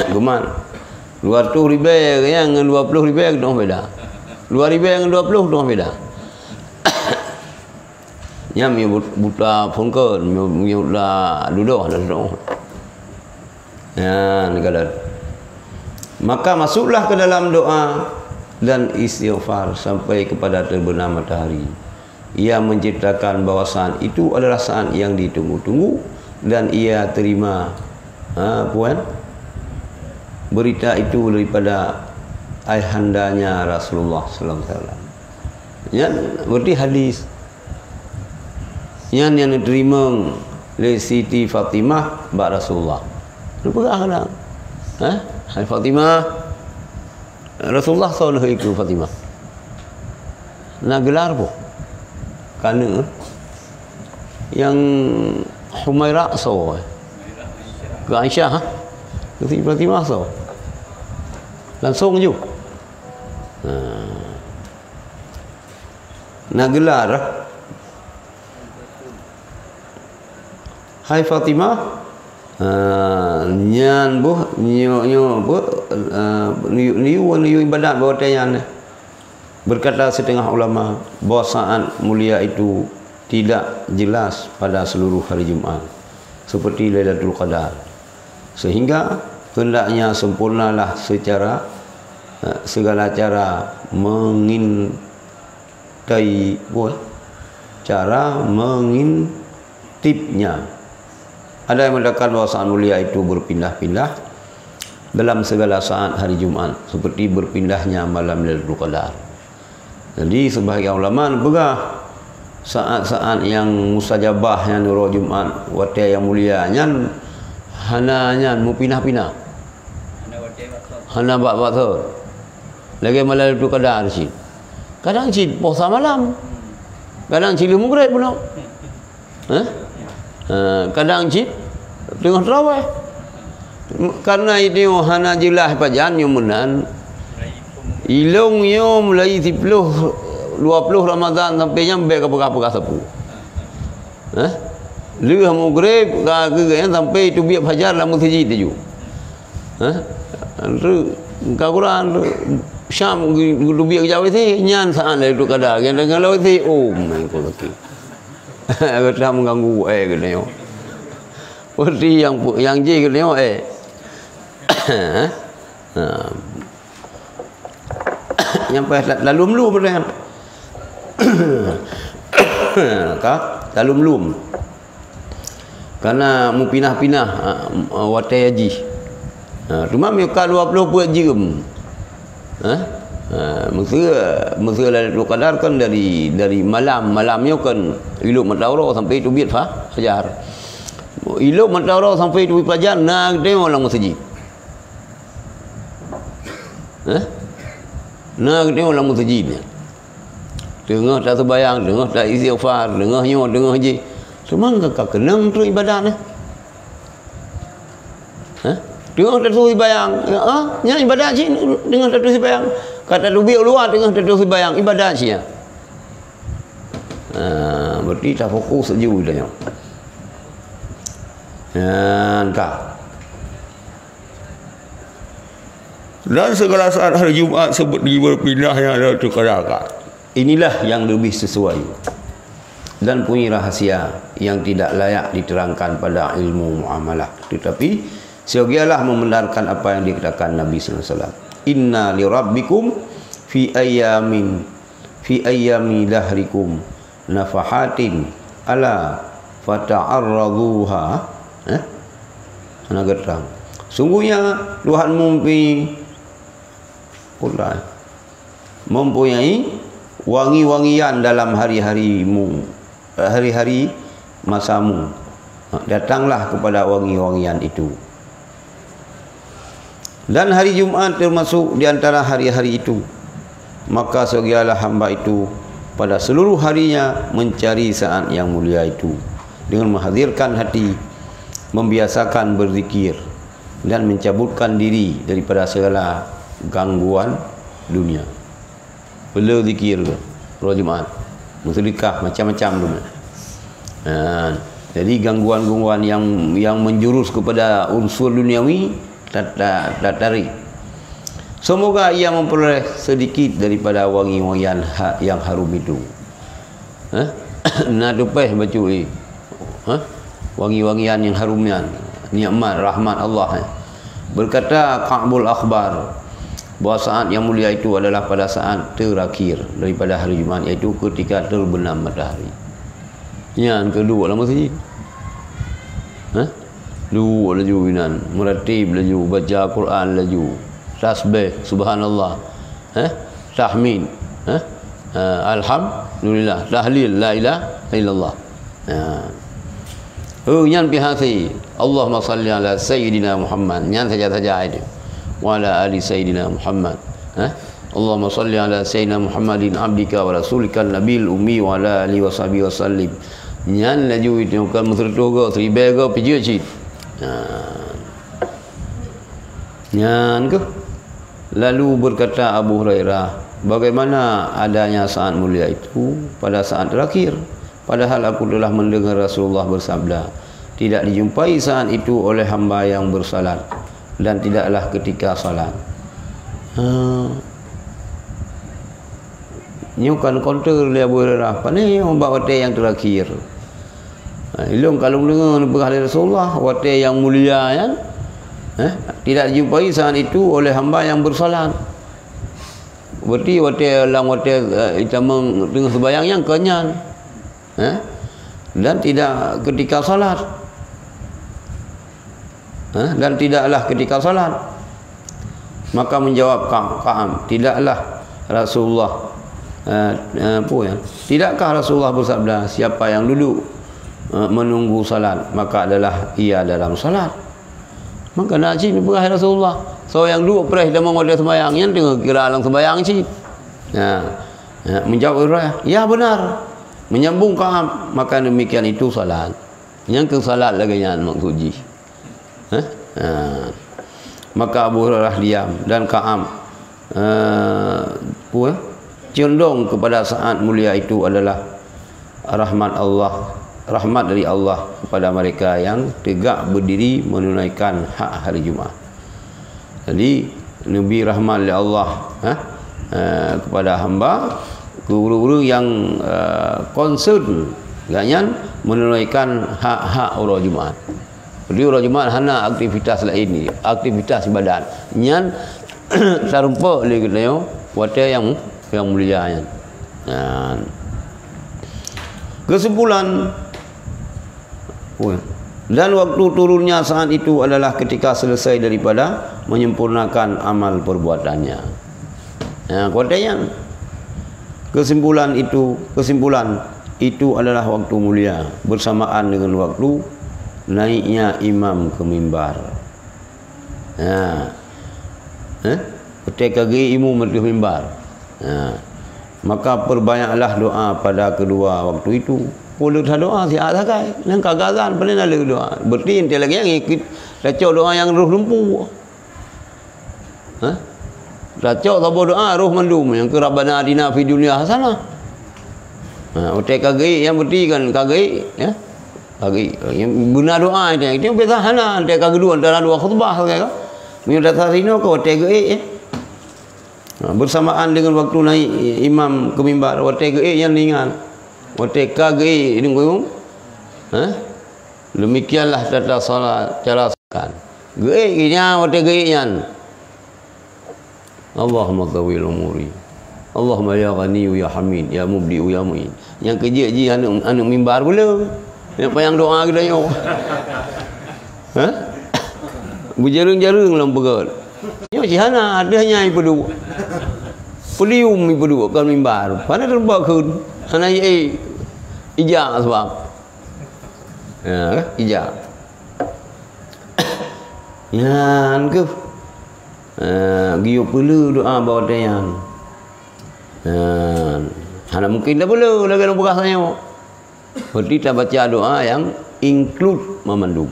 Geman. 200 ribu yang 20 ribu dah beda. 2 ribu yang 20 dah beda. Nya mi buta phongkeun mi buta duduk. Ya, negara. Maka masuklah ke dalam doa dan istighfar sampai kepada terbenam matahari. Ia menciptakan bahawasaan itu adalah saat yang ditunggu-tunggu dan ia terima puan berita itu daripada ayahandanya Rasulullah sallallahu alaihi wasallam. Ya, berarti hadis yang diterima oleh Siti Fatimah bak Rasulullah. Lupa kadang. Hai Fatimah. Rasulullah sallallahu alaihi wasallam Fatimah. Nak gelar apa? Kerana yang Humairah saw. Ke Aisyah Siti Fatimah saw. Langsung je. Nak gelar hai Fatimah, nyan bu nyo bu niu ibadat bawa tayan. Berkata setengah ulama bahawa saat mulia itu tidak jelas pada seluruh hari Jumaat seperti Lailatul Qadar, sehingga hendaknya sempurnalah secara segala cara mengintai cara mengintipnya. Ada yang mengatakan bahawa saat mulia itu berpindah-pindah dalam segala saat hari Jumaat seperti berpindahnya malam Lailatul Qadar. Jadi sebahagian ulama begah saat-saat yang mustajabah yang nurul Jumaat waktu yang mulia nyan hanya mu pindah-pindah. Hana bak tu. Lagi malam Lailatul Qadar sih. Kadang cid puasa malam. Kadang cid maghrib pun. Kadang cid tengah tarawih. Karena itu hana jelas pajan nyumunan ilung yo mulai 10 20 Ramadan sampai nyampe ke pekah-pekah sapu. Lu maghrib ka ke sampai tu biar fajar la masjid tu. Ru ka Quran Syam du biar jauh tu nyan saat Lailatul Qadar dengan lawan tu mai ko lagi. Kita mengganggu ke dia. Seperti yang je ke dia yang lalu melum dengan lalu melum karena mu pindah-pindah watai haji. Cuma mereka 20 buat jirim. Masa Lailatul Qadar kan dari malamnya kan ilmu matahari sampai tu biat fajar. Ilmu matahari sampai tu fajar nak dia orang masjid. Nak dia orang masjid ni. Tengah tak sembahyang, tengah tak istighfar, tengah haji. Semua kakak kenang tu ibadat ni. Tengah tak tu sembahyang. Nya ibadat sih tengah tak tu sembahyang. Kata dubi luar tengah tak tu sembahyang ibadat sih ya. Berarti tak fokus saja dia. Entah. Dan segala saat hari Jumaat sebut berpindahnya Lailatul Qadar. Inilah yang lebih sesuai dan punya rahasia yang tidak layak diterangkan pada ilmu muamalah. Tetapi seogialah membenarkan apa yang dikatakan Nabi sallallahu alaihi wasallam. Inna li rabbikum fi ayami dahrikum nafahatin ala fata'arraduha ana gerang sungguhnya Tuhanmu mempunyai wangi-wangian dalam hari-harimu, hari-hari masamu. Datanglah kepada wangi-wangian itu. Dan hari Jumaat termasuk di antara hari-hari itu. Maka segala hamba itu pada seluruh harinya mencari saat yang mulia itu dengan menghadirkan hati, membiasakan berzikir dan mencabutkan diri daripada segala gangguan dunia. Bela zikir ke hari Jumaat, musyrikah macam-macam tu. Jadi gangguan-gangguan yang menjurus kepada unsur duniawi tak tarik. Semoga ia memperoleh sedikit daripada wangi-wangian yang harum itu. Nak dupeh baca wangi-wangian yang harumnya, nikmat rahmat Allah. Berkata Ka'bul Akhbar bahawa saat yang mulia itu adalah pada saat terakhir daripada hari Jumaat, iaitu ketika terbenam matahari. Yang kedua lama saja. Dua laju binan, meratib laju, baca Quran laju, tasbih subhanallah, tahmid, alhamdulillah, tahlil la ilaha illallah. Nyan pihati Allahumma salli ala sayyidina Muhammad, nyan saja itu. Wa ala ali sayyidina Muhammad. Allahumma salli ala sayyidina Muhammadin abdika wa rasulika nabil ummi wa ala alihi wa sahbihi wa sallim. Nyan laju itu kan mutertoga tribega pijit. Nyan ke? Lalu berkata Abu Hurairah, bagaimana adanya saat mulia itu pada saat terakhir? Padahal aku telah mendengar Rasulullah bersabda, tidak dijumpai saat itu oleh hamba yang bersalat dan tidaklah ketika salat. Nyukan counter dia Abu Hurairah. Pani ombak wate yang terakhir. Ilung kalau dengar berkali Rasulullah wate yang mulia kan? Tidak dijumpai saat itu oleh hamba yang bersalat. Berarti wate lang wate kita dengan sembahyang yang kenyan. Dan tidak ketika salat. Dan tidaklah ketika salat. Maka menjawab Ka'ab, tidaklah Rasulullah tidakkah Rasulullah bersabda, siapa yang duduk menunggu salat maka adalah ia dalam salat. Maka nak cik perah Rasulullah. So yang duduk perah dan mengodah sembahyang yang tengah kira alang sembahyang cik. Menjawab ya benar. Menyambung Ka'ab, maka demikian itu salat. Yang ke salat lagi yang maksudji. Maka Abu Hurairah diam dan Ka'ab condong kepada saat mulia itu adalah rahmat dari Allah kepada mereka yang tegak berdiri menunaikan hak hari Jumaat. Jadi Nabi rahmat oleh Allah kepada hamba, guru-guru yang concern ganyan menunaikan hak-hak orang Jumaat. Jadi orang Jumaat hana aktivitas lain ni, aktivitas ibadat. Nyan sarumpa le katanya wate yang mulia nya. Kesimpulan dan waktu turunnya saat itu adalah ketika selesai daripada menyempurnakan amal perbuatannya. Katanya kesimpulan itu adalah waktu mulia bersamaan dengan waktu naiknya imam ke mimbar. Ketika imam ke mimbar, maka perbanyaklah doa pada kedua waktu itu. Boleh doa sihat sakai, dan kagazan paling ada doa. Berarti ente lagi yang ikut baca doa yang roh lumpuh. Baca sabo doa roh mandum yang ke Rabbana atina fid dunya hasanah. Otak kagei yang berarti kan kagei ya. Kagei yang benar doa itu biasa hana ante kedua antara dua khutbah kan. Menyudah tasino ke otak kagei ya. Bersamaan dengan waktu naik imam ke mimbar, otak kagei yang ringan. Otak kagei ini demikianlah tata salat cara salat. Gei nya otak gei yan. Allahumma tawil umuri. Allahumma ya ghani ya hamid ya mubdi ya mu'in. Yang kerja ji anu mimbar pula. Yang payang doa kita yo. Ha? Berjarung-jarung dalam perut. Yo cihana ada hanya ibu dua. Pelium ibu dua kan mimbar. Pada terbak kun. Hana ijak sebab. Ya, ijak. Yan ke. Giyo perlu doa bawa dayan. Hana mungkin dah perlu lagi dalam bekasnya. Berarti kita baca doa yang include memandum.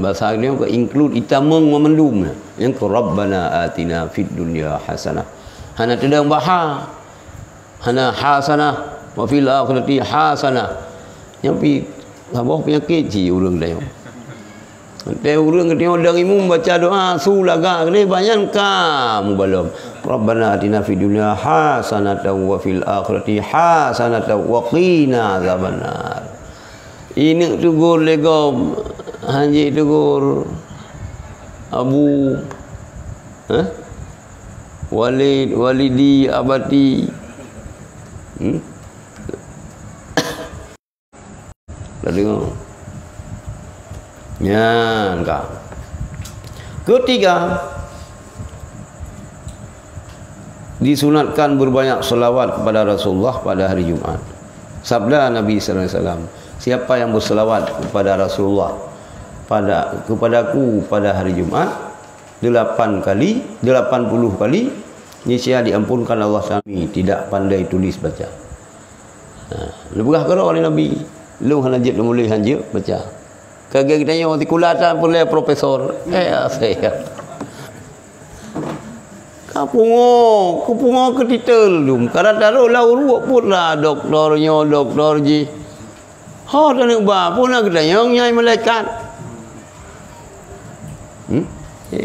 Bahasa dia ke include itameng memandum. Yang ke Rabbana atina fid dunya hasanah. Hana tedang baha. Hana hasanah wa fil akhirati hasanah. Yang pi sabah penyakit ji urang dah. Dia urang dia dari mu baca doa sulaga ni banyak kamu belum. Rabbana atina fid dunya hasanatan wa fil akhirati hasanatan wa qina azabannar. Ini tugur legom haji tugur Abu walidi abadi. Lalu ya, enggak. Ketiga, disunatkan berbanyak selawat kepada Rasulullah pada hari Jumat. Sabda Nabi sallallahu alaihi wasallam, siapa yang berselawat kepada Rasulullah kepadaku pada hari Jumat 80 kali, niscaya diampunkan Allah kami tidak pandai tulis baca. Lebih kerana oleh Nabi, lu hanajib mulai hanjib baca. Kagak kita yang kulatan boleh profesor. Saya. Kapungo ketitel dum. Karena taruh lau pun lah doktor ji. Ha dan ba pun nak kita yang nyai malaikat.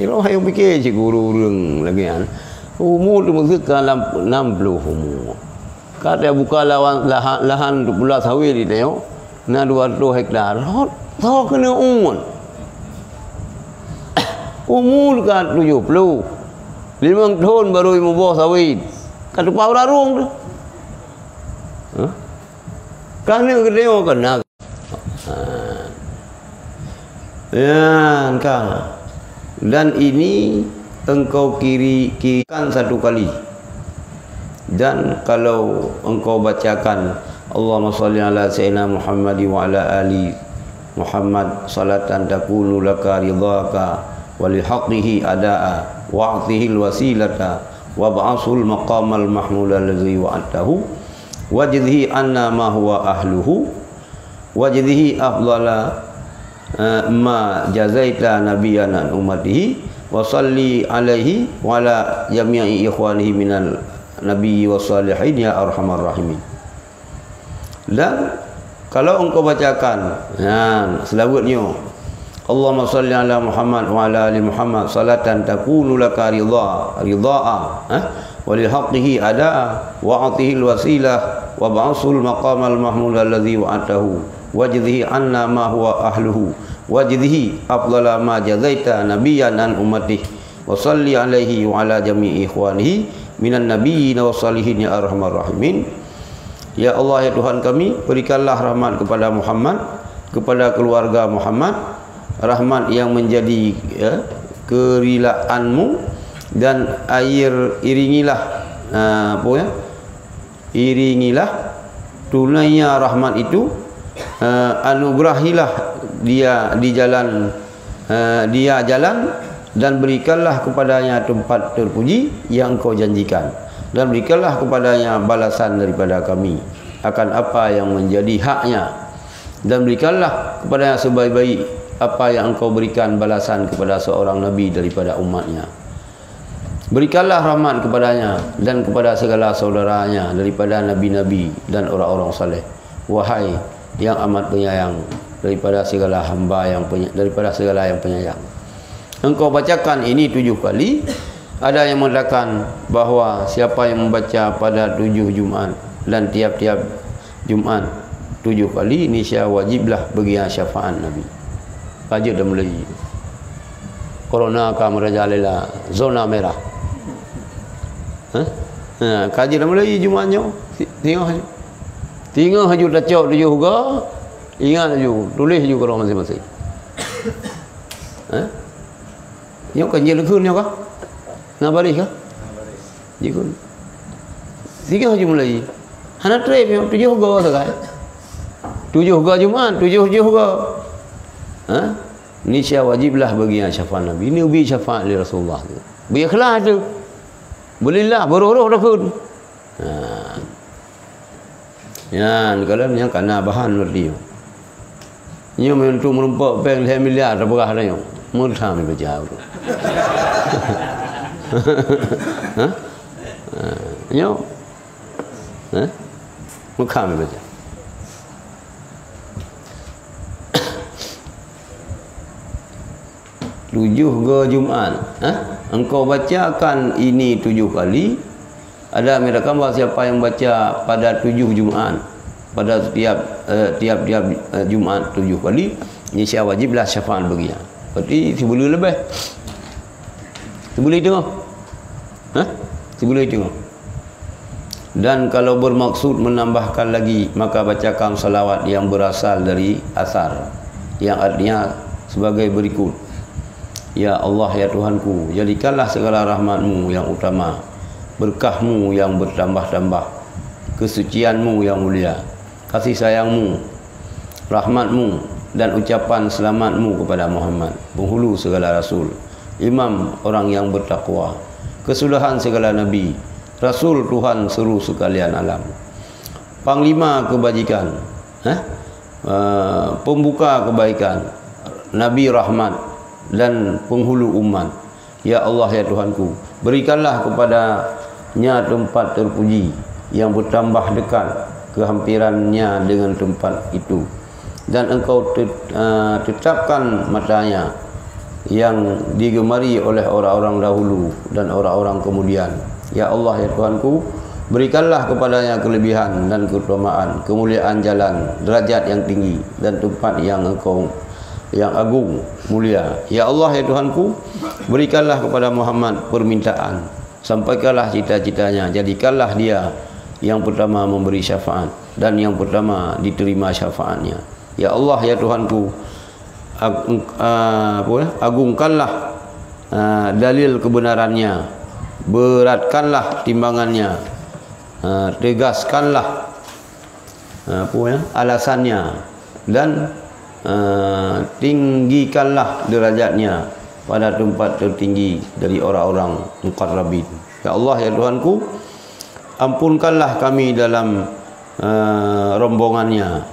Lo hayo fikir je guru urang lagi kan. Umur tu mesti dalam 60 umur. Kata buka lahan 12 sawit di tengok. Na 200 hektar. Tahu kena umur kan 70 5 tahun baru ibu bos sawit kata pau darung tu kerana kedeo kena ya kan dan ini engkau kirikan satu kali dan kalau engkau bacakan Allahumma shalli ala sayyidina Muhammad wa ala ali Muhammad salatan takunu laka ridhaka wa li haqqihi adaa wa a'tihi alwasilata wa ba'asul maqamal mahmud allazi wa'atahu wajidhi anna ma huwa ahluhu wajidhi afdala ma jazaita nabiyyan an ummatihi wa salli alaihi wa ala jami'i ikhwanihi minal nabiyyi was salihin ya arhamar rahimin. Dan kalau engkau bacakan selawatnya Allahumma salli ala Muhammad wa ala ali Muhammad salatan takunu laka ridha'a wa li haqqihi adaa wa atihi alwasilah wa ba'sul maqamal mahmud alladhi wa'atahu wajidhi anna ma huwa ahluhu wajidhi afdala ma jazaita nabiyyan an ummatihi wa salli alaihi wa ala jami'i ikhwanihi minan nabiyyin wa salihin ya arhamar rahimin. Ya Allah ya Tuhan kami, berikanlah rahmat kepada Muhammad, kepada keluarga Muhammad, rahmat yang menjadi kerilaanmu dan iringilah iringilah tunainya rahmat itu, anugerahilah dia di jalan dan berikanlah kepadanya tempat terpuji yang Engkau janjikan. Dan berikanlah kepadanya balasan daripada kami akan apa yang menjadi haknya. Dan berikanlah kepadanya sebaik-baik apa yang engkau berikan balasan kepada seorang Nabi daripada umatnya. Berikanlah rahmat kepadanya dan kepada segala saudaranya daripada Nabi-Nabi dan orang-orang saleh. Wahai yang amat penyayang daripada segala hamba daripada segala yang penyayang. Engkau bacakan ini 7 kali. Ada yang mengatakan bahawa siapa yang membaca pada 7 Jumaat dan tiap-tiap Jumaat 7 kali, niscaya wajiblah bagi syafaat Nabi. Kaji dah mulai. Corona ka merajalela zona merah. Kaji dah mulai Jumaatnya. Tengok haju. Tengok haju dah cok 7 juga. Ingat je, tulis je kalau masing-masing. Nhóc cần nhiều hơn nhau có? Nào balik kah? Jikun. Tiga jumlah ini. Hana trip yang 7 go sakai. 7 go Jumaat, 7 go. Niscaya wajiblah bagi yang syafaat Nabi. Ini ubi syafaat li Rasulullah. Bi ikhlas tu. Bolehlah beruruh dah kun. Ya, kalau yang kena bahan berdi. Ini menentu merumpak bank 5 miliar dah berah dah yo. Murtha ni baca tu. Yo. Muka ni baca. Tujuh ke Jumaat, engkau bacakan ini 7 kali. Ada merakan bahawa siapa yang baca pada 7 Jumaat, pada tiap Jumaat 7 kali, niscaya wajiblah syafaat baginya. Berarti sebulan lebih. Sebulan tengok. Sebulan tengok. Dan kalau bermaksud menambahkan lagi, maka bacakan salawat yang berasal dari asar, yang artinya sebagai berikut. Ya Allah, ya Tuhanku, jadikanlah segala rahmat-Mu yang utama, berkah-Mu yang bertambah-tambah, kesucian-Mu yang mulia, kasih sayang-Mu, rahmat-Mu, dan ucapan selamat-Mu kepada Muhammad, penghulu segala Rasul, imam orang yang bertakwa, kesudahan segala Nabi, Rasul Tuhan seru sekalian alam, panglima kebajikan, pembuka kebaikan, Nabi rahmat, dan penghulu umat. Ya Allah, ya Tuhanku, berikanlah kepadanya tempat terpuji yang bertambah dekat kehampirannya dengan tempat itu, dan Engkau tetapkan matanya yang digemari oleh orang-orang dahulu dan orang-orang kemudian. Ya Allah, ya Tuhanku, berikanlah kepadanya kelebihan dan keutamaan, kemuliaan jalan, derajat yang tinggi, dan tempat yang Engkau yang agung, mulia. Ya Allah, ya Tuhanku, berikanlah kepada Muhammad permintaan, sampaikanlah cita-citanya, jadikanlah dia yang pertama memberi syafaat dan yang pertama diterima syafaatnya. Ya Allah, ya Tuhanku, agungkanlah dalil kebenarannya, beratkanlah timbangannya, tegaskanlah alasannya, dan tinggikanlah derajatnya pada tempat tertinggi dari orang-orang muqarrabin. Ya Allah, ya Tuhanku, ampunkanlah kami dalam rombongannya,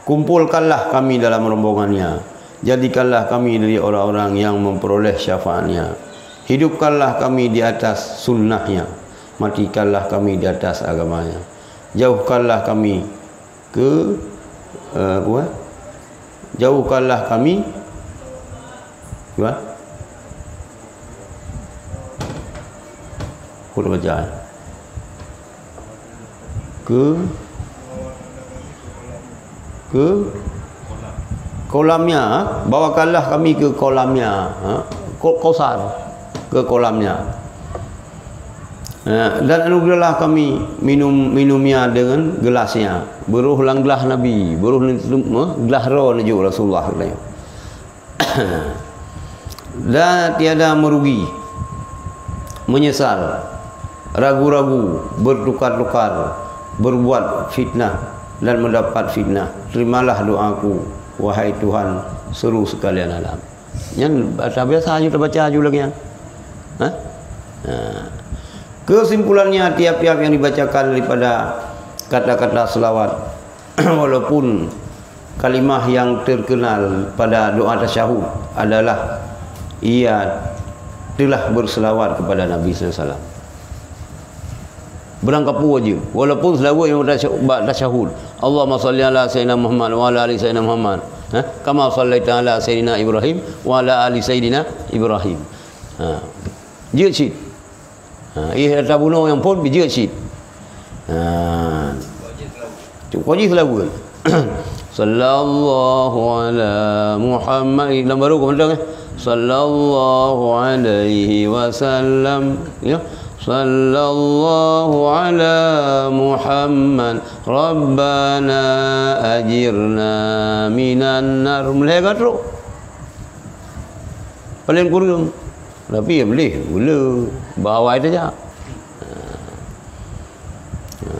kumpulkanlah kami dalam rombongannya, jadikanlah kami dari orang-orang yang memperoleh syafaatnya, hidupkanlah kami di atas sunnahnya, matikanlah kami di atas agamanya, jauhkanlah kami jauhkanlah kami ke kolamnya, bawakanlah kami ke kolamnya, Kausar, ke kolamnya, dan anugerahlah kami minumnya dengan gelasnya, berulang gelas Nabi, gelas roh najuk Rasulullah. Dan tiada merugi, menyesal, ragu-ragu, bertukar-tukar, berbuat fitnah dan mendapat fitnah. Terimalah doaku, wahai Tuhan seru sekalian alam. Yang biasa kita baca juga lagi yang. Kesimpulannya, tiap-tiap yang dibacakan daripada kata-kata selawat walaupun kalimah yang terkenal pada doa tasyahud adalah ia telah berselawat kepada Nabi SAW. Berangkapu aja, walaupun selawat yang tasyahud, Allahumma salli ala sayyidina Muhammad wa ala ali sayyidina Muhammad, kama sallaita ala sayyidina Ibrahim wa ala ali sayyidina Ibrahim. Dia cik. Ia datang bunuh yang pun bijak cik. Wajib selawat. Sallallahu ala Muhammad. Dalam baru kau pandang sallallahu alaihi wasallam, ya. sallallahu ala Muhammad rabbana ajirna minan nar. Boleh ke tu? Paling kurang. Tapi ya boleh. Gula. Bawa itu saja.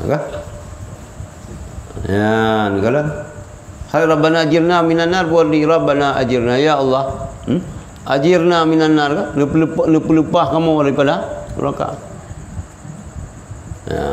Kan? Ya, kalau hai rabbana ajirna minan nar wa li rabbana ajirna ya Allah. Ajirna minan nar kan? Lepah kamu daripada neraka. Ya.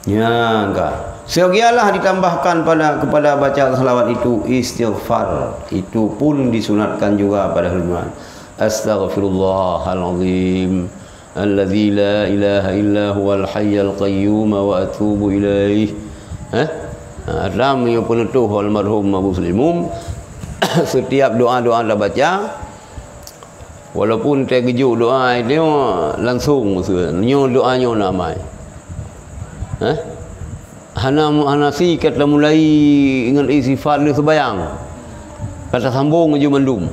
Ya, enggak. Segialah ditambahkan kepada baca selawat itu istighfar. Itu pun disunatkan juga pada harian. Astaghfirullahalazim alladzi la ilaha illa huwal hayyul qayyum wa atubu ilaih. Ram yang penutup almarhum Muslimum. Setiap doa-doa anda baca, walaupun terkejut doa itu langsung nyo doanya namai. Hana si kata mulai dengan istighfar ni sebayang. Kata sambung je mandum.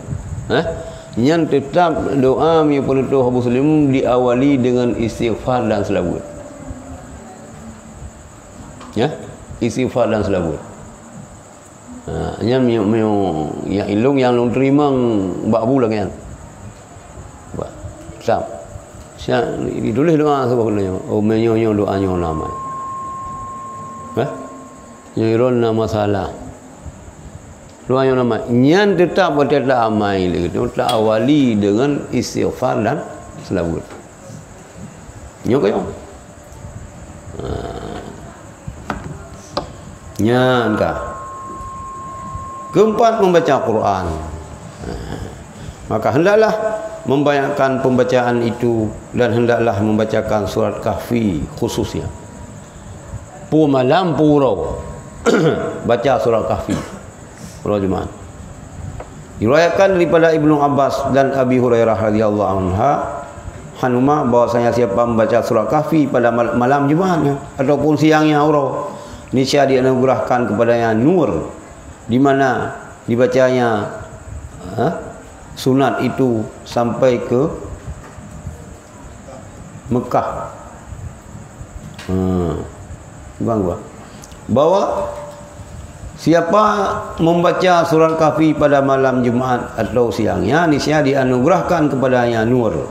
Yang tetap doa yang penutup Muslim diawali dengan istighfar dan selawat. Ya, istighfar dan selawat. Yang ilung yang long terima bak bulan kan. Bak. Sam. Siap ditulis doa sebab kenanya. Oh menyo doanya nama. Nyiron nama salah. Doa yang nama yang tetap bertetap amai itu tak awali dengan istighfar dan selawat. Nyo kayo. Nyangka. Keempat, membaca Quran. Maka hendaklah membayangkan pembacaan itu dan hendaklah membacakan surat Kahfi khususnya. Pu malam puro baca surat Kahfi. Rajman. Diriwayatkan daripada Ibnu Abbas dan Abi Hurairah radhiyallahu anhuma bahwasanya siapa membaca surah Kahfi pada malam Jumatnya ataupun siangnya aura, niscaya dianugerahkan kepadanya nur di mana dibacanya sunat itu sampai ke Mekah. Bahwa siapa membaca surat Kahfi pada malam Jumaat atau siangnya, niscaya dianugerahkan kepadanya nur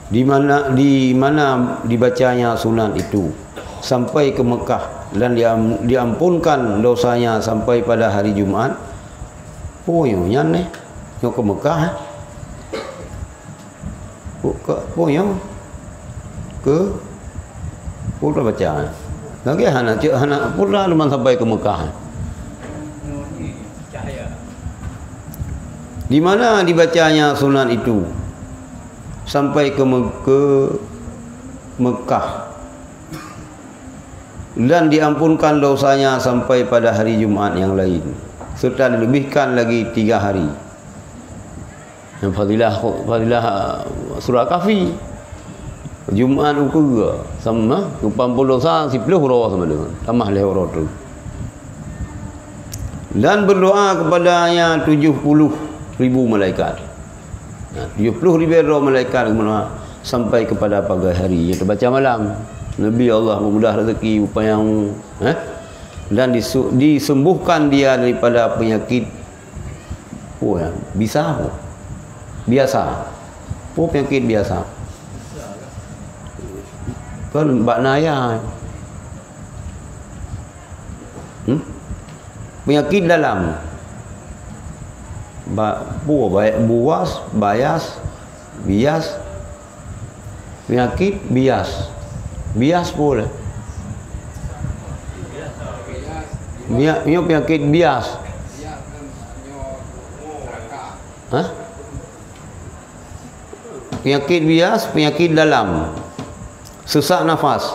di mana dibacanya sunat itu sampai ke Mekah dan diampunkan dosanya sampai pada hari Jumaat. Oh yo nyan yo ke Mekah. Oh yo ke pula baca. Lagi hana pula teman sampai ke Mekah. Di mana dibacanya sunat itu sampai ke Mekah dan diampunkan dosanya sampai pada hari Jumaat yang lain, serta dilebihkan lagi 3 hari. Yang fadilah surah Kahfi Jumaat ukur sama 80 dosa 10 huruf sama dengan tambah leh huruf tu. Dan berdoa kepadanya 70,000 malaikat. 70,000 malaikat sampai kepada pagi hari yang terbaca malam. Nabi Allah memudah rezeki upayang dan disembuhkan dia daripada penyakit biasa. Penyakit biasa. Kan bak naya. Penyakit dalam. Buas, bias, penyakit bias boleh. Penyakit bias. Penyakit bias, penyakit dalam, sesak nafas,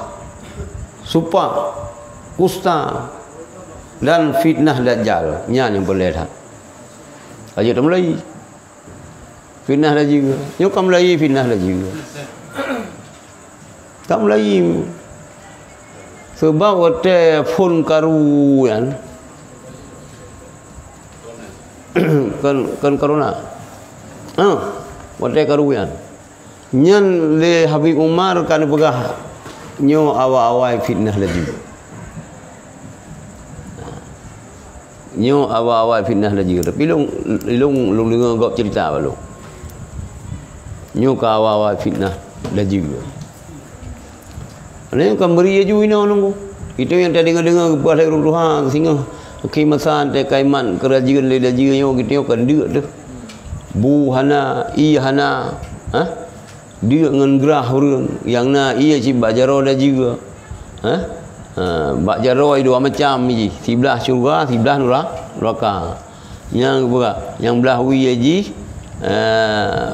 supak, kusta dan fitnah dajjal. Yang boleh dah. Aja tak Melayu. Fitnah dah juga. Yo kam Melayu fitnah dah juga. Tak Melayu. Sebab waktu phone karu kan corona. watai karuyan. Nyan le Habib Umar kan pegah nyo awal-awal fitnah lagi. Nyo awal-awal fitnah lagi. Tapi long dengar gop cerita balu. Nyo ka awal-awal fitnah lagi. Ini kan beri aja ina nunggu. Kita yang tadi dengar bahasa Tuhan sehingga kimasan te kaiman kerajaan le lagi nyo kita kan dia tu. Bu hana i hana dia dengan gerah urang yang na ia ci bak jaro dah juga bak jaro dua macam ji sebelah syurga sebelah neraka yang berapa yang belah wi ji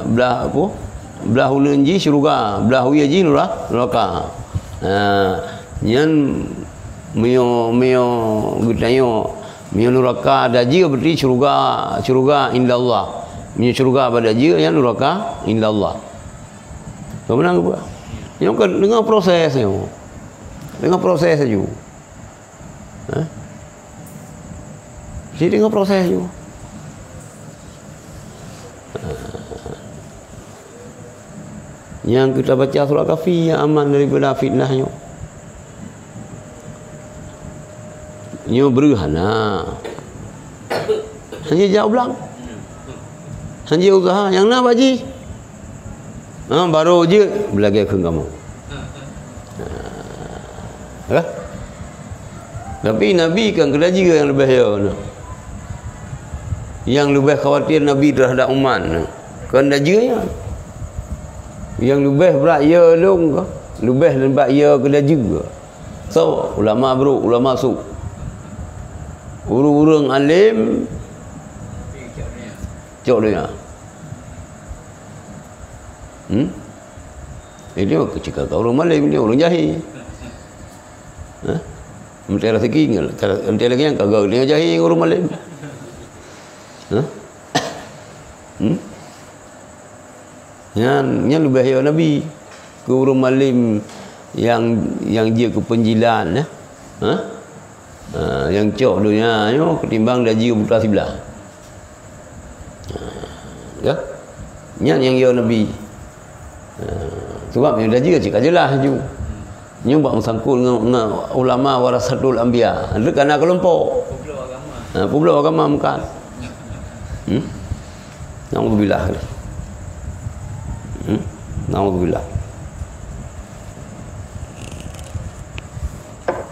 belah apa belah ulun ji syurga belah wi ji neraka yang mio gutayo mio neraka ada ji berarti syurga indallah mio syurga pada ji yang neraka indallah. Kemenang apa? Yang kan dengan prosesnya. Dengan proses saja. Jadi dengan proses saja. Yang kita baca surah Kahfi yang aman daripada fitnahnya. Nyo berhana. Hanya jauh belang. Hanya usaha yang nak baji. Baru je belagi ke kamu. Tapi Nabi kan kerja yang lebih yang lebih khawatir Nabi terhadap umat kan dajanya. Yang lebih berat ya long lebih lembat ya kerja juga. So ulama bro, ulama su. Urang-urang alim cok dia. Ini kecil orang malam ni orang jahil. Menteri rezeki ngel, menteri lagi yang kagak dia jahil orang malam. Yang lebih ya Nabi ke orang malam yang dia ke penjilan yang cok dunia yo ketimbang daji buta sebelah. Ya. Yang ya Nabi. Sebab yang dah juga cakap jelas je. Nyumbak bersangkut dengan ulama warasatul anbiya. Ada kerana kelompok. Publik agama bukan. Naudzubillah. Naudzubillah.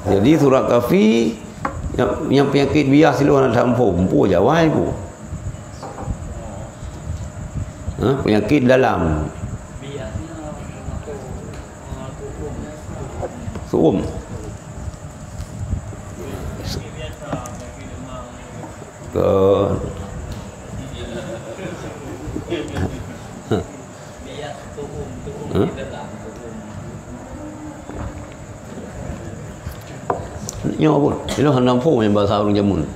Jadi surah Kahfi yang penyakit bias itu orang tak mampu jawab itu. Penyakit dalam. Suum. Nyo pun. Itu hendak pun yang bahasa orang Jamun.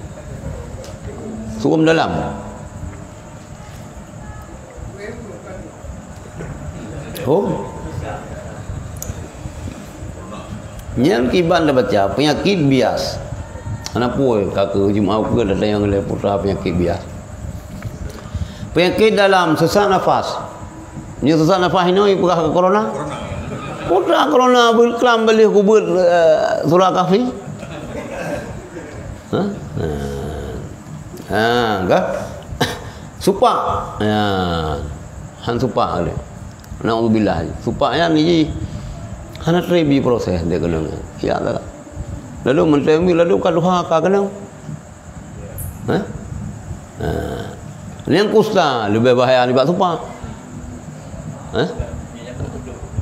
Suum dalam. Oh. Yang kiban dah baca penyakit bias. Anak puai kakak Jumaat ke ada yang le putra penyakit bias. Penyakit dalam sesak nafas. Ni sesak nafas ini pegah ke corona. Putra corona berkelam balik kubur surah Kahfi. Kah? Supak. Han supak dia. Naudzubillah. Supak yang ni hana trebi proses dia kena. Ya tak. Lalu mentemi lalu kaduha ka kena. Yang kusta lebih bahaya ni bab supak.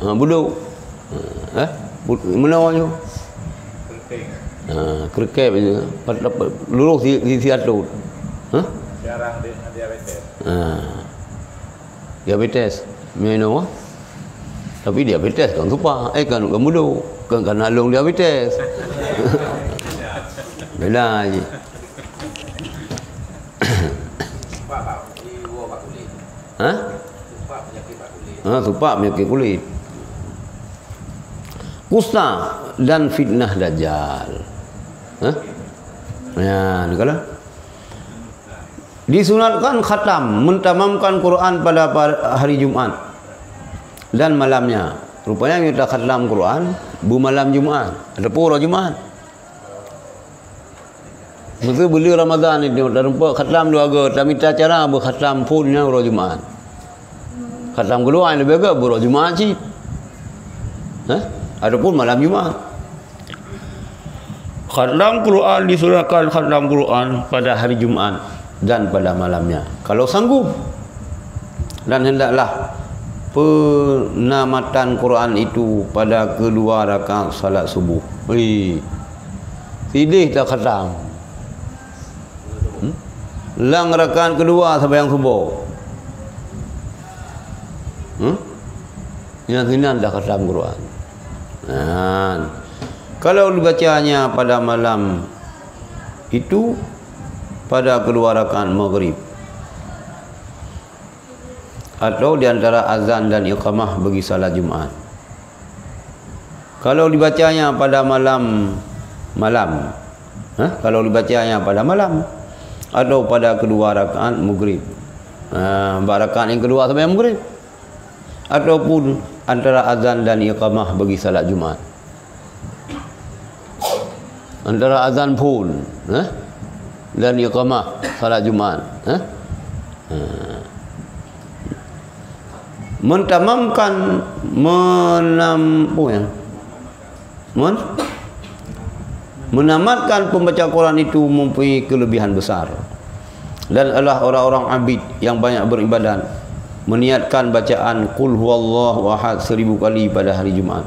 Buduk. Menawanya. Kerkep je. Lurus di atut. Jarang diabetes. Diabetes. Minum tapi diabetes kan supa kan mudo kan alung diabetes. Beda aje. Supa penyakit kulit. Kusta dan fitnah dajjal. Ya, dikala. Disunatkan khatam, mentamamkan Quran pada hari Jumat dan malamnya. Rupanya kita khatam Quran malam Jumat, ada pura Jumat. Betul beli Ramadan itu dan rupa khatam dua aga, tapi cara berkhatam punnya hari Jumat. Khatam kedua yang lebih agak hari Jumat sih. Adapun malam Jumat. Khatam Quran disunatkan khatam Quran pada hari Jumat dan pada malamnya kalau sanggup, dan hendaklah penamatan Quran itu pada kedua rakaat salat subuh. Tidih tak khatam lang rakaat kedua sembahyang subuh, yang hinan dah khatam Quran. Kalau dibacanya pada malam itu pada kedua rakaat maghrib atau di antara azan dan iqamah bagi salat Jumat. Kalau dibacanya pada malam, kalau dibacanya pada malam atau pada kedua rakaat maghrib, rakaat yang kedua sampai maghrib, ataupun antara azan dan iqamah bagi salat Jumat. Antara azan pun dan iqamah salat Jumat. Mentamamkan menamatkan pembaca Quran itu mempunyai kelebihan besar, dan adalah orang-orang abid yang banyak beribadat meniatkan bacaan qul huwallahu ahad 1000 kali pada hari Jumat.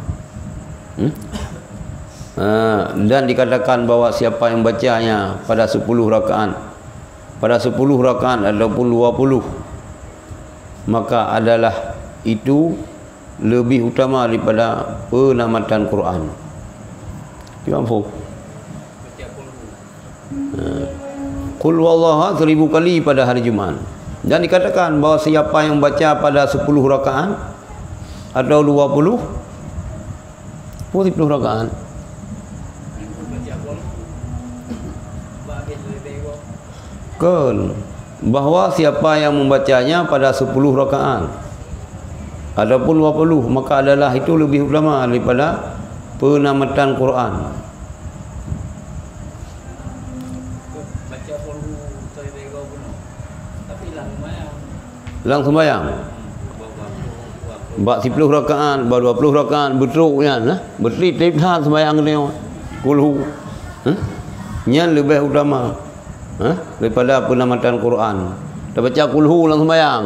Dan dikatakan bahawa siapa yang bacanya pada 10 rakaat ataupun 20, maka adalah itu lebih utama daripada penamatan Quran. Faham? Qul huwallahu 1000 kali pada hari Jumat. Dan dikatakan bahawa siapa yang baca pada 10 rakaat atau 20 rakaat bahawa siapa yang membacanya pada 10 rakaat ataupun 20, maka adalah itu lebih utama daripada penamatan Quran. Lang sembahyang bak 10 rakaat, bak 20 rakaat betruk kan, bertip dah sembahyang dia kulhu. Yang lebih utama daripada penamatan Quran. Dah baca kulhu lang sembahyang.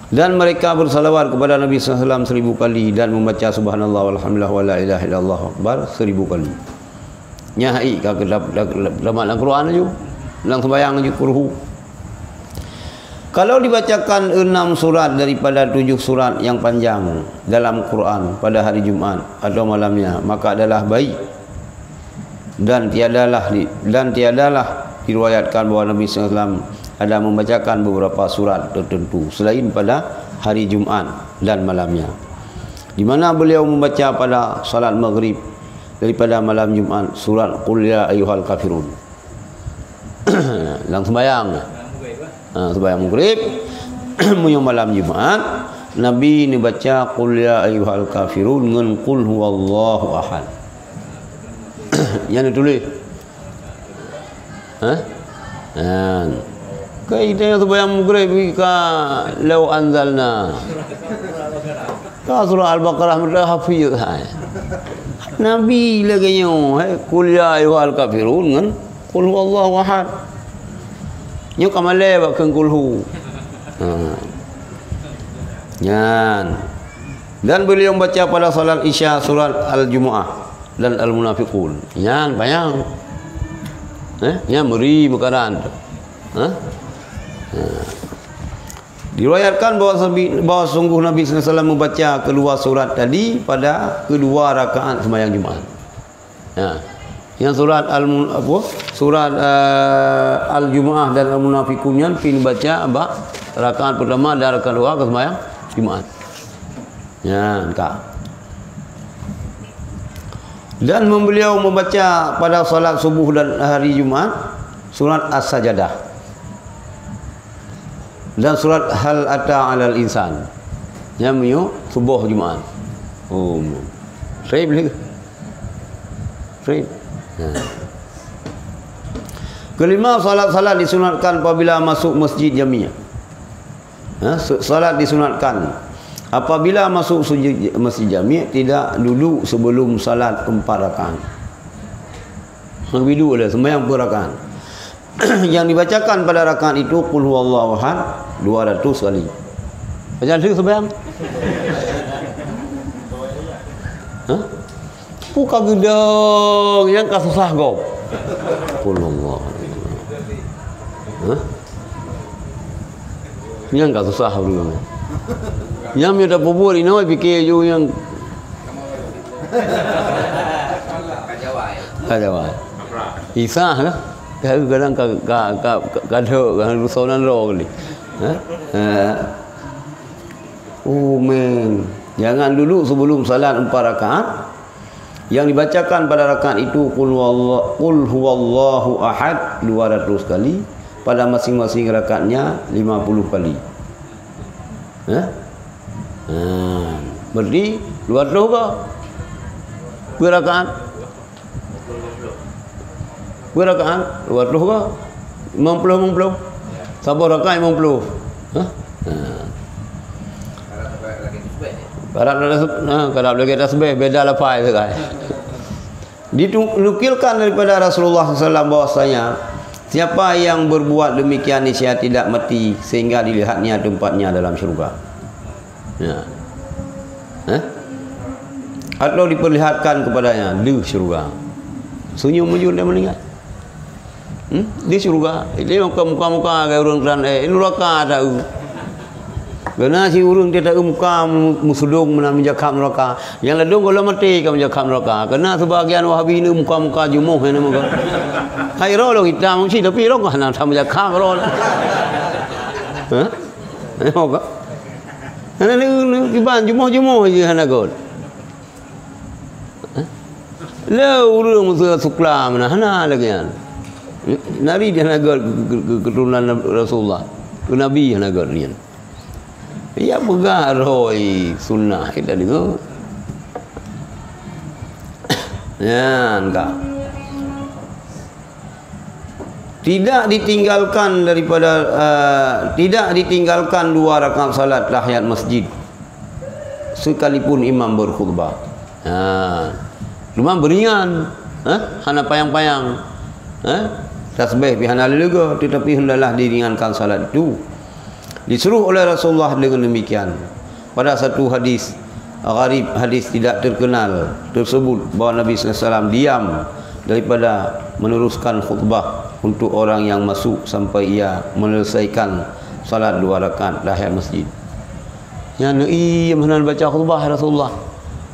Dan mereka bersalawat kepada Nabi SAW 1000 kali dan membaca subhanallah walhamdulillah wa la ilaha illallah akbar 1000 kali. Nyai ka dalam Quran aja. Lang sembahyang aja kulhu. Kalau dibacakan 6 surat daripada 7 surat yang panjang dalam Quran pada hari Jumat atau malamnya, maka adalah baik. Dan tiadalah diriwayatkan bahawa Nabi SAW ada membacakan beberapa surat tertentu selain pada hari Jumat dan malamnya, di mana beliau membaca pada salat maghrib daripada malam Jumat surat Qul ya ayyuhal kafirun. Lang sembahyang sembahyang maghrib menyang malam Jumat, Nabi ni baca Qul ya ayyuhal kafirun dengan Qul huwallahu ahad. Yang ditulis kita yang sembahyang maghrib ka law anzalna ka surah al-baqarah mereka hafiz Nabi lagi Qul ya ayyuhal kafirun dengan Qul huwallahu ahad. Nyo kamale ba keng kulhu. Dan beliau membaca pada salat Isya surat Al-Jumu'ah dan Al-Munafiqun. Yang bayang. Yang meri bekaran. Diriwayatkan bahawa sungguh Nabi SAW membaca kedua surat tadi pada kedua rakaat sembahyang Jumat. Yang surat Al-Jumu'ah dan Al-Munafiqun yang pin baca rakaat pertama dan rakaat kedua ke sembahyang Jumat. Dan beliau membaca pada salat subuh dan hari Jumat surat As-Sajadah, dan surat Hal Ata 'alal Insan. Yang subuh Jumaat. Oh. Saya boleh ke? Saya. Kelima, salat-salat disunatkan apabila masuk masjid jamiah. Salat disunatkan apabila masuk masjid jamiah, tidak duduk sebelum salat 4 rakaat. Lebih dulu lah sembahyang 4 rakaat. Yang dibacakan pada rakaat itu qul huwallahu ahad 200 kali. Macam tu sembahyang? Hah? Buka gedung yang susah kau. Qul huwallahu. Hah? Yang susah dulu. Yang dia dah bubur ini fikir you yang kajawai. Isa lah. Kadang kadang rusonan roh ni. Oh men, jangan dulu sebelum salat 4 rakaat. Yang dibacakan pada rakaat itu qul huwallahu ahad 200 kali, pada masing-masing rakaatnya 50 kali. Berarti 200 ke? Berapa rakaat? Berapa rakaat? 200 ke? 50. Sabar rakaat 50. Kalau lagi tasbih beda lepas sekali. Dinukilkan daripada Rasulullah SAW bahwasanya siapa yang berbuat demikian niscaya tidak mati sehingga dilihatnya tempatnya dalam syurga. Atau diperlihatkan kepadanya di syurga. Senyum mujur dia meninggal. Di syurga. Dia muka-muka kayak orang kerana ini neraka tahu. Karena si urang dia tak muka musudung menjaga neraka. Yang ledung kalau mati kamu menjaga neraka. Karena sebagian Wahabi ini muka-muka jumuh ini muka. Hai roh kita mesti tapi roh kan nak menjaga roh. Muka. Karena ni kiban jumuh je hana god. Lah urang musuh sukla mana hana lagi kan. Nari dia hana god keturunan Rasulullah. Nabi hana god ni. Ya bergaroi sunnah kita dengar. Ya, enggak. Tidak ditinggalkan daripada tidak ditinggalkan 2 rakaat salat tahiyat masjid sekalipun imam berkhutbah. Cuma beringan, hana payang-payang. Tasbih pihana lega, tetapi hendaklah diringankan salat itu. Disuruh oleh Rasulullah dengan demikian. Pada satu hadis gharib, hadis tidak terkenal tersebut, bahawa Nabi SAW diam daripada meneruskan khutbah untuk orang yang masuk sampai ia menyelesaikan salat 2 rakaat tahiyat masjid. Yang mana baca khutbah Rasulullah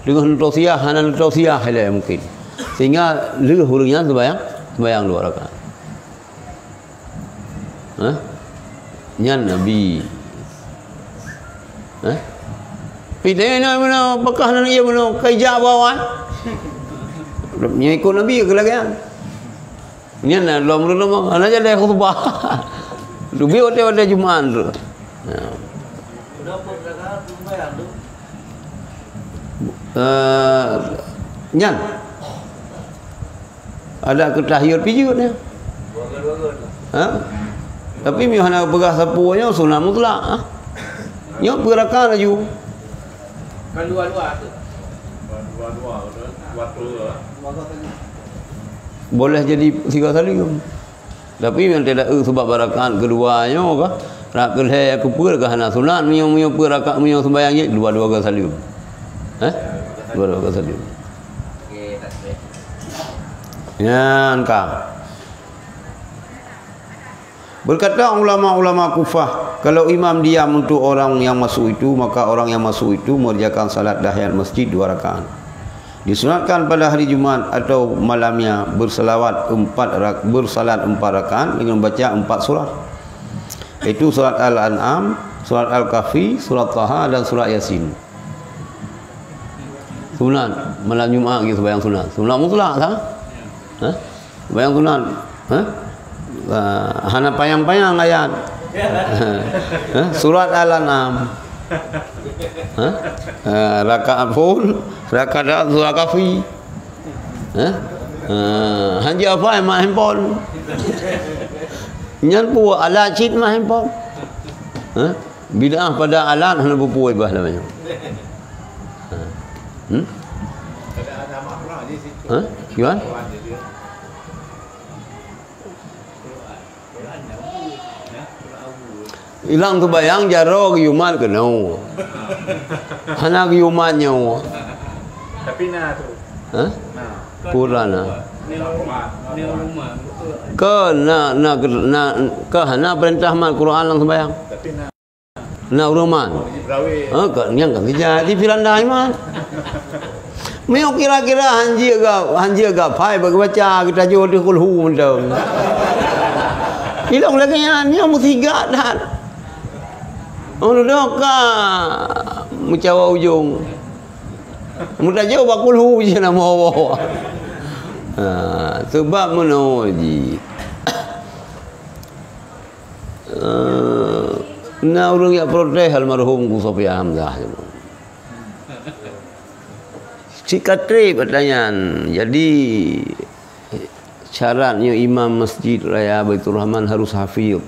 dengan tausiah, hanan tausiah lah mungkin. Sehingga leh hurungnya sembahyang 2 rakaat. Nyan Nabi. Pitanya mana apakah nak ia mana kerja bawah? Nya ikut Nabi ke lagi kan? Nyan lah lom ana jadi khutbah. Dubi ada Jumaat tu. Nyan. Ada ketahiyat pijut ni. Tapi mihana begah sapuanya sunah mutlak. Nyok berakan laju. Kan dua-dua tu. Boleh jadi 3 kali. Tapi yang tidak sebab barakan keduanya ke nak kelih aku pur ke hana sunat miyo berakan miyo sembahyang je 2 kali. 2 kali. Okey, tasbih. Ya, engkau. Berkata ulama-ulama Kufah, kalau imam diam untuk orang yang masuk itu, maka orang yang masuk itu mengerjakan salat tahiyat masjid 2 rakaat. Disunatkan pada hari Jumaat atau malamnya bersalat 4 rakaat dengan baca 4 surah. Itu surat Al-An'am, surat Al-Kahfi, surat Taha dan surat Yasin. Sunat malam Jumaat kita sembahyang sunat. Sunat mutlak tak? Sembahyang sunat. Hana payang-payang ayat. Surat Al-An'am. Rakaat full, rakaat surah Kahfi. Hanya apa yang main handphone. Nyan pu alat cit main handphone. Bid'ah pada alat hana berpuai bah namanya. Gimana? Ilang tu bayang jaro yumat kenau. Hana yumatnya. Tapi na tu. Quran ke ke hana perintah mat Quran lang sembayang. Tapi na uruman. Ke yang kan jadi firanda iman. Meo kira-kira hanji agak pai bagi baca kita jual di kulhu mendong. Ilang lagi yang mesti gak dah. Orang doka mencawa ujung. Mudah jauh bakul hu je nama Allah. Sebab menuji. Nah orang yang protes almarhum Sofyan Hamzah. Sikatri pertanyaan. Jadi syaratnya imam masjid raya Baitur Rahman harus hafid.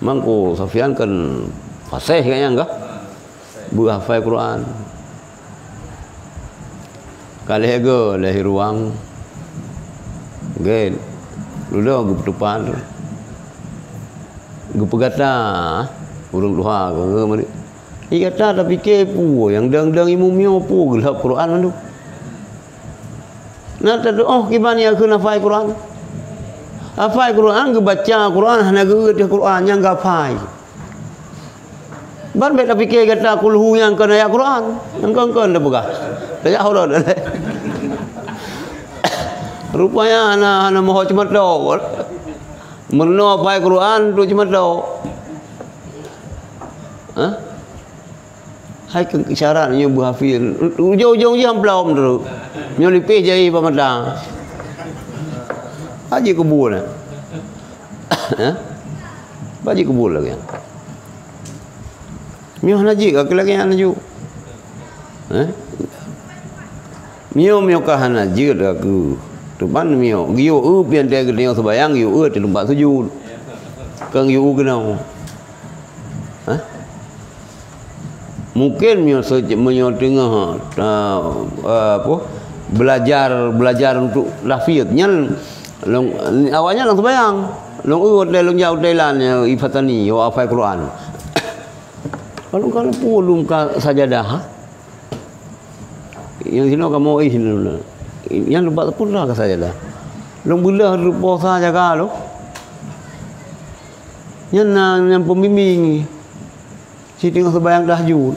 Mangko Sofyan kan fasih kayaknya enggak? Berhafal Quran. Kali ego lahir ruang. Gen. Ludah gue depan. Gue pegata urung duha ke mari. I kata tapi kepo yang dang-dang imu mio pu gelap Quran tu. Nah tadi gimana aku hafal Quran? Hafal Quran, baca Quran, hana ge Quran yang gak hafal. Ban bet fikir kata kulhu yang kena ayat Quran, yang kan dah begah. Dah haulah dah. Rupanya hana moho cuma do. Merno hafal Quran tu cuma do. Hai syaratnya berhafir. Ujung-ujung je belum tu. Nyo lipih jai pamadang. Haji kubur lah. Haji kubur lagi. Mio haji ke lagi yang naju. Mio kah haji dah aku. Tupan mio. Giu pian dia gede sebayang giu di tempat sujud. Kang giu kenau. Mungkin mio tengah apa belajar untuk lafiznya. Awalnya langsung bayang. Long jauh Thailand ifatani wa hafal Quran. Kalau pulung ka sajadah. Yang sini kamu sini. Yang lebat pun lah ka sajadah. Long bila rupa saja kalau. Yang pembimbing. Si tengah sembahyang tahajud.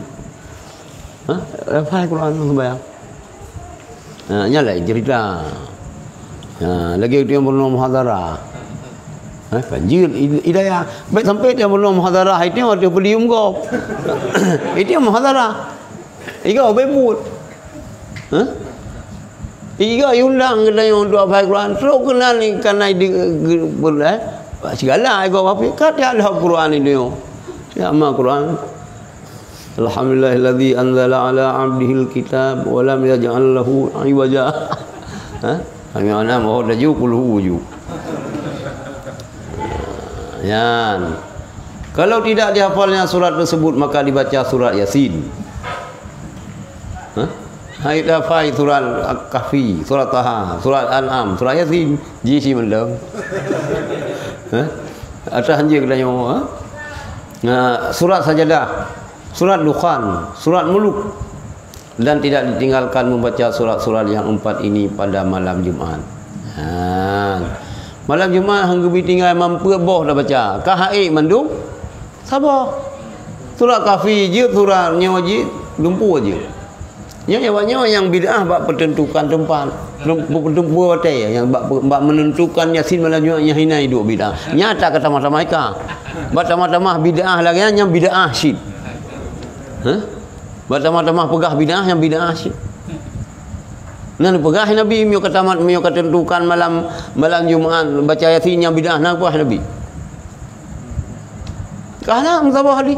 Hafal Quran sembahyang. Nyala cerita. Lagi dia pernah muhadarah. Banjir hidayah. Baik sampai dia pernah muhadarah, itu dia belium kau. Itu muhadarah. Iga bebut. Iga undang kita yang untuk hafal Quran. Terus kenal ni karena segala iga apa? Kata ada Quran ini. Ya ma Quran. Alhamdulillahilladzi anzala ala 'abdihil kitab wa lam yaj'al lahu 'iwaja. Kami ana mau daju kulhu ju. Yan. Kalau tidak dihafalnya surat tersebut maka dibaca surat Yasin. Hai hafal surat Kahfi, surat Taha, surat An'am, surat Yasin, ji si mendam. Atas hanje kedanyo. Surat Sajadah, surat Dukhan, surat Muluk, dan tidak ditinggalkan membaca surat-surat yang 4 ini pada malam Jumaat. Malam Jumaat hangga tinggal mampu boh dah baca. Kahai mandung sabar. Surat Kahfi je, surat nyawa je, lumpuh je. Yang bid'ah bab pertentukan tempat. Lumpuh batai yang bab menentukan Yasin malam Jumaat yang hina hidup bid'ah. Nyata kata mata mereka. Bata-mata bid'ah lagi yang bid'ah syid. Bata-mata pegah bid'ah yang bid'ah syid. Nan pegah Nabi mio katamat mio ketentukan malam Jumaat baca Yasin yang bidah nan pegah Nabi. Kahana musabah hadis.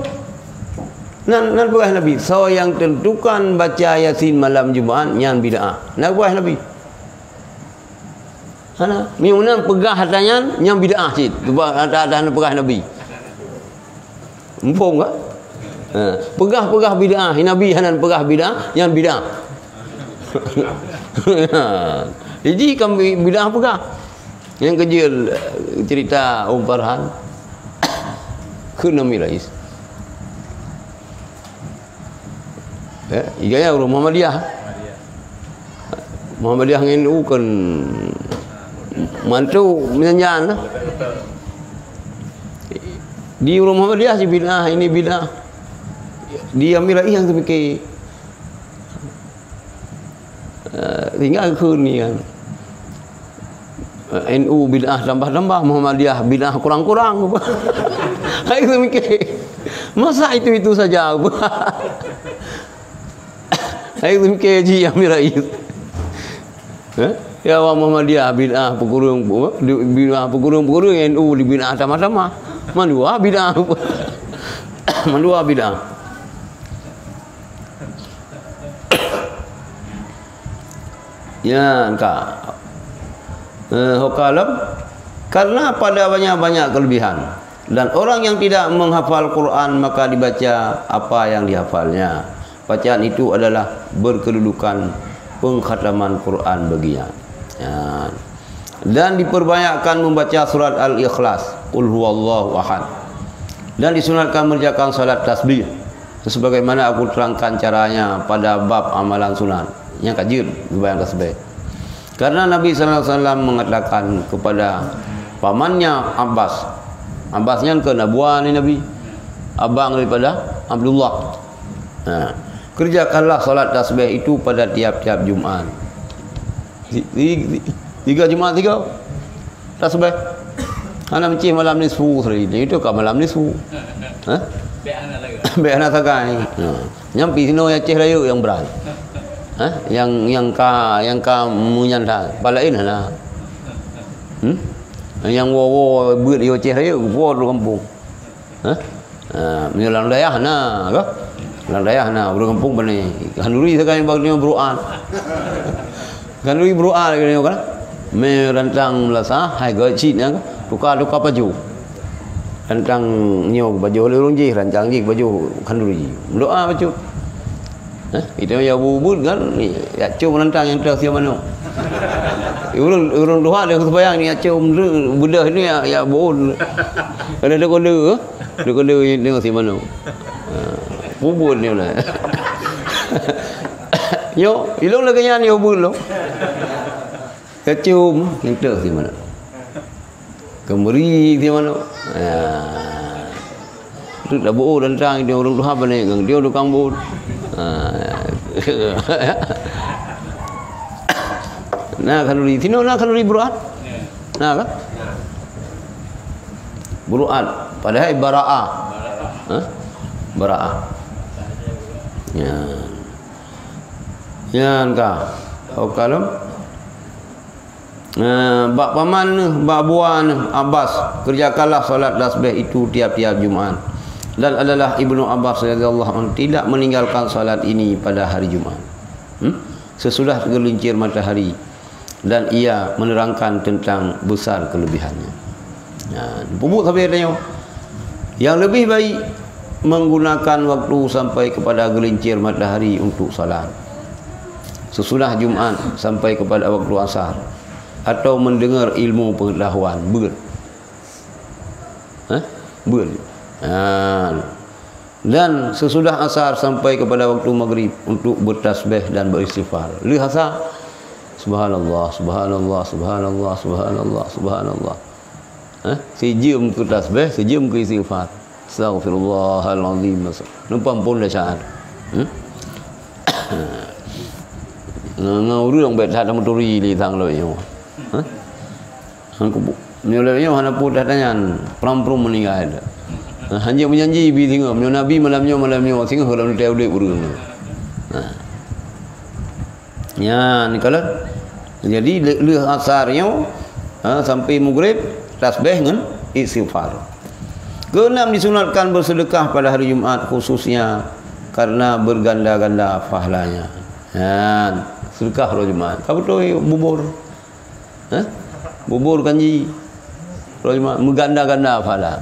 Nan pegah Nabi. So yang tentukan baca Yasin malam Jumaat yang bidah. Nan pegah Nabi. Hana mio nan pegah hatanya yang bidah cit. Ada pegah Nabi. Empung enggak? Pegah bidah Nabi hanan pegah bidah yang bidah. Jadi kami bidah pegah. Yang kecil cerita Farhan ke Nami Rais. Igaya orang Muhammadiyah NU kan mantu menyanyian lah. Di orang Muhammadiyah si bidah ini bidah. Di Amir Rais yang terfikir tinggal ke ni kan NU bid'ah tambah-tambah, Muhammadiyah bid'ah kurang-kurang. Saya mikir masa itu saja. Saya mikir Haji Amir Rais ya Muhammadiyah bid'ah pegurung NU di bid'ah tambah-tambah mandua bid'ah. Mandua bid'ah. Ya, engkau hukalam karena pada banyak kelebihan dan orang yang tidak menghafal Quran maka dibaca apa yang dihafalnya. Bacaan itu adalah berkedudukan pengkhataman Quran baginya. Ya. Dan diperbanyakkan membaca surat Al-Ikhlas, Qul huwallahu ahad. Dan disunatkan mengerjakan salat tasbih sebagaimana aku terangkan caranya pada bab amalan sunat. Yang kajir bayang tasbih. Karena Nabi sallallahu alaihi wasallam mengatakan kepada pamannya Abbasnya ke nabuan Nabi, abang daripada Abdullah. Kerjakanlah solat tasbih itu pada tiap-tiap Jumaat. 3 Jumaat 3 tasbih. Ana mencih malam nisfu hari itu ka malam nisfu. Be ana sagai. Nyampi sino ya ceh layu yang berat. Yang ka munyanda palain hana. Yang wo beut yo ceh raya wo di kampung. Menyelang daya hana ke? Lang daya hana di kampung bani. Kanuri sekali bagi beruan. Kanuri beruan ni kan. Me rantang melasa hai ga citnya tukar baju. Rantang nyo baju lurung ji rancang ji baju kanuri. Doa baju. Itu ya bubut kan ya cum rantang yang tersiap mana urang doa dia sembahyang ni ya cum budak ni ya bon ada kode dia si mana bubut ni lah yo ilung la kenyan yo bubut lo ya cum yang tersiap mana kemeri si mana tu dah bo rantang dia urang doa bani dia tukang bot. Nah kalori tino na kalori beruat. Nah kan? Beruat padahal baraah. Baraah. Ya. Ya engkau. Kalau bak paman bak buan Abbas kerjakanlah solat tasbih itu tiap-tiap Jumaat. Dan adalah Ibnu Abbas radhiyallahu anhu tidak meninggalkan salat ini pada hari Jumaat. Sesudah tergelincir matahari dan ia menerangkan tentang besar kelebihannya. Pupuk sampai tanya. Yang lebih baik menggunakan waktu sampai kepada gelincir matahari untuk salat. Sesudah Jumaat sampai kepada waktu asar atau mendengar ilmu pengetahuan dan sesudah asar sampai kepada waktu maghrib untuk bertasbih dan beristighfar. Lihasa subhanallah subhanallah subhanallah subhanallah subhanallah. Sejam ke tasbih, sejam ke istighfar. Astaghfirullahalazim. Numpang pun dah syahat. Ngau rương bet hat motori li thang loi yo. Aku nyoleh yo hana pun dah tanya pram-pram meninggal ada. Hanya menyanyi bi tengok menyo nabi malamnya tengok dalam teu dek urang. Ya, ni kalau jadi leh asarnya sampai maghrib tasbih dengan istighfar. Keenam, disunatkan bersedekah pada hari Jumaat khususnya karena berganda-ganda pahalanya. Ya, sedekah hari Jumaat. Apa tu bubur? Bubur kanji. Hari Jumaat berganda-ganda pahala.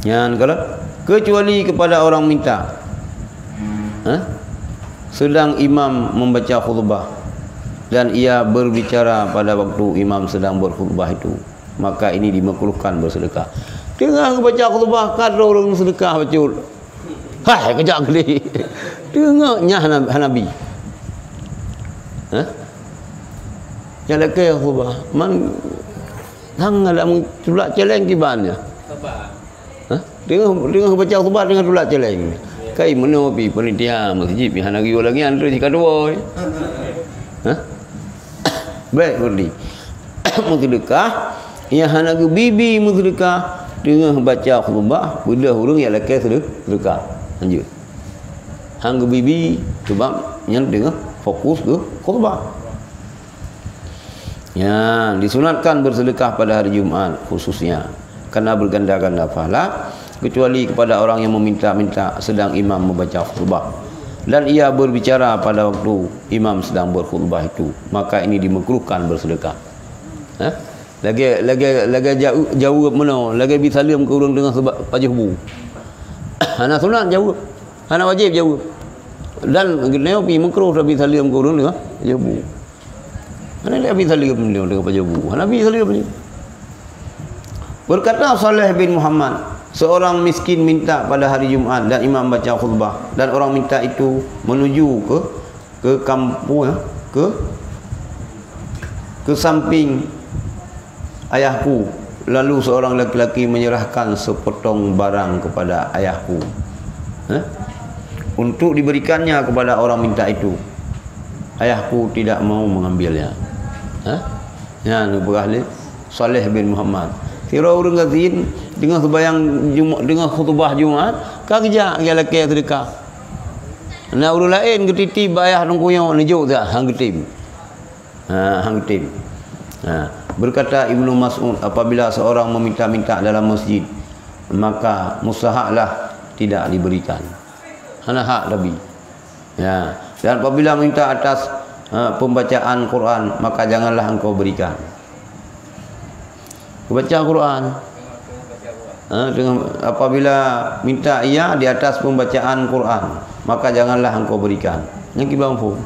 Ya, kalau kecuali kepada orang minta. Sedang imam membaca khutbah dan ia berbicara pada waktu imam sedang berkhutbah itu, maka ini dimakruhkan bersedekah. Tengah baca khutbah kan orang sedekah bacul. Hai kejak geli. Tengoknya Hanabi. Ya leke khutbah. Man hang ada tulak celeng kibannya. Tengah baca khutbah dengan tulak celeng. Kai mana pi penitia masjid pi hanagi lagi andre si kadoi. Baik berdi. Sedekah ya hanagi bibi sedekah tengah baca khutbah bila hurung ya laki sedekah. Lanjut. Hang bibi sebab yang tengah fokus ke khutbah. Ya, disunatkan bersedekah pada hari Jumaat khususnya karena berganda-ganda pahala, kecuali kepada orang yang meminta-minta sedang imam membaca khutbah dan ia berbicara pada waktu imam sedang berkhutbah itu, maka ini dimakruhkan bersedekah. Lagi jauh mana lagi bisalim ke orang dengan sebab wajib bu. Hana sunat jauh, hana wajib jauh. Dan geneo pi makruh tapi salim ke orang dengan wajib bu. Hana dia bisalim dengan wajib bu. Hana bisalim ni. Berkata Saleh bin Muhammad, seorang miskin minta pada hari Jumaat dan imam baca khutbah dan orang minta itu menuju ke kampung ke samping ayahku, lalu seorang lelaki menyerahkan sepotong barang kepada ayahku untuk diberikannya kepada orang minta itu. Ayahku tidak mau mengambilnya. Ya, ni berahli Saleh bin Muhammad. Kira orang gazin dengan sembahyang Jumaat, dengan khutbah Jumaat, kerja dia lelaki sedekah. Nah orang lain getiti bayar nungkuyo nejuk dah hang getim. Hang getim. Berkata Ibnu Mas'ud, apabila seorang meminta-minta dalam masjid, maka mustahaklah tidak diberikan. Hana hak lebih. Ya, dan apabila minta atas pembacaan Quran, maka janganlah engkau berikan. Baca Quran. Dengan apabila minta ia di atas pembacaan Quran, maka janganlah engkau berikan. Yang kibang pun.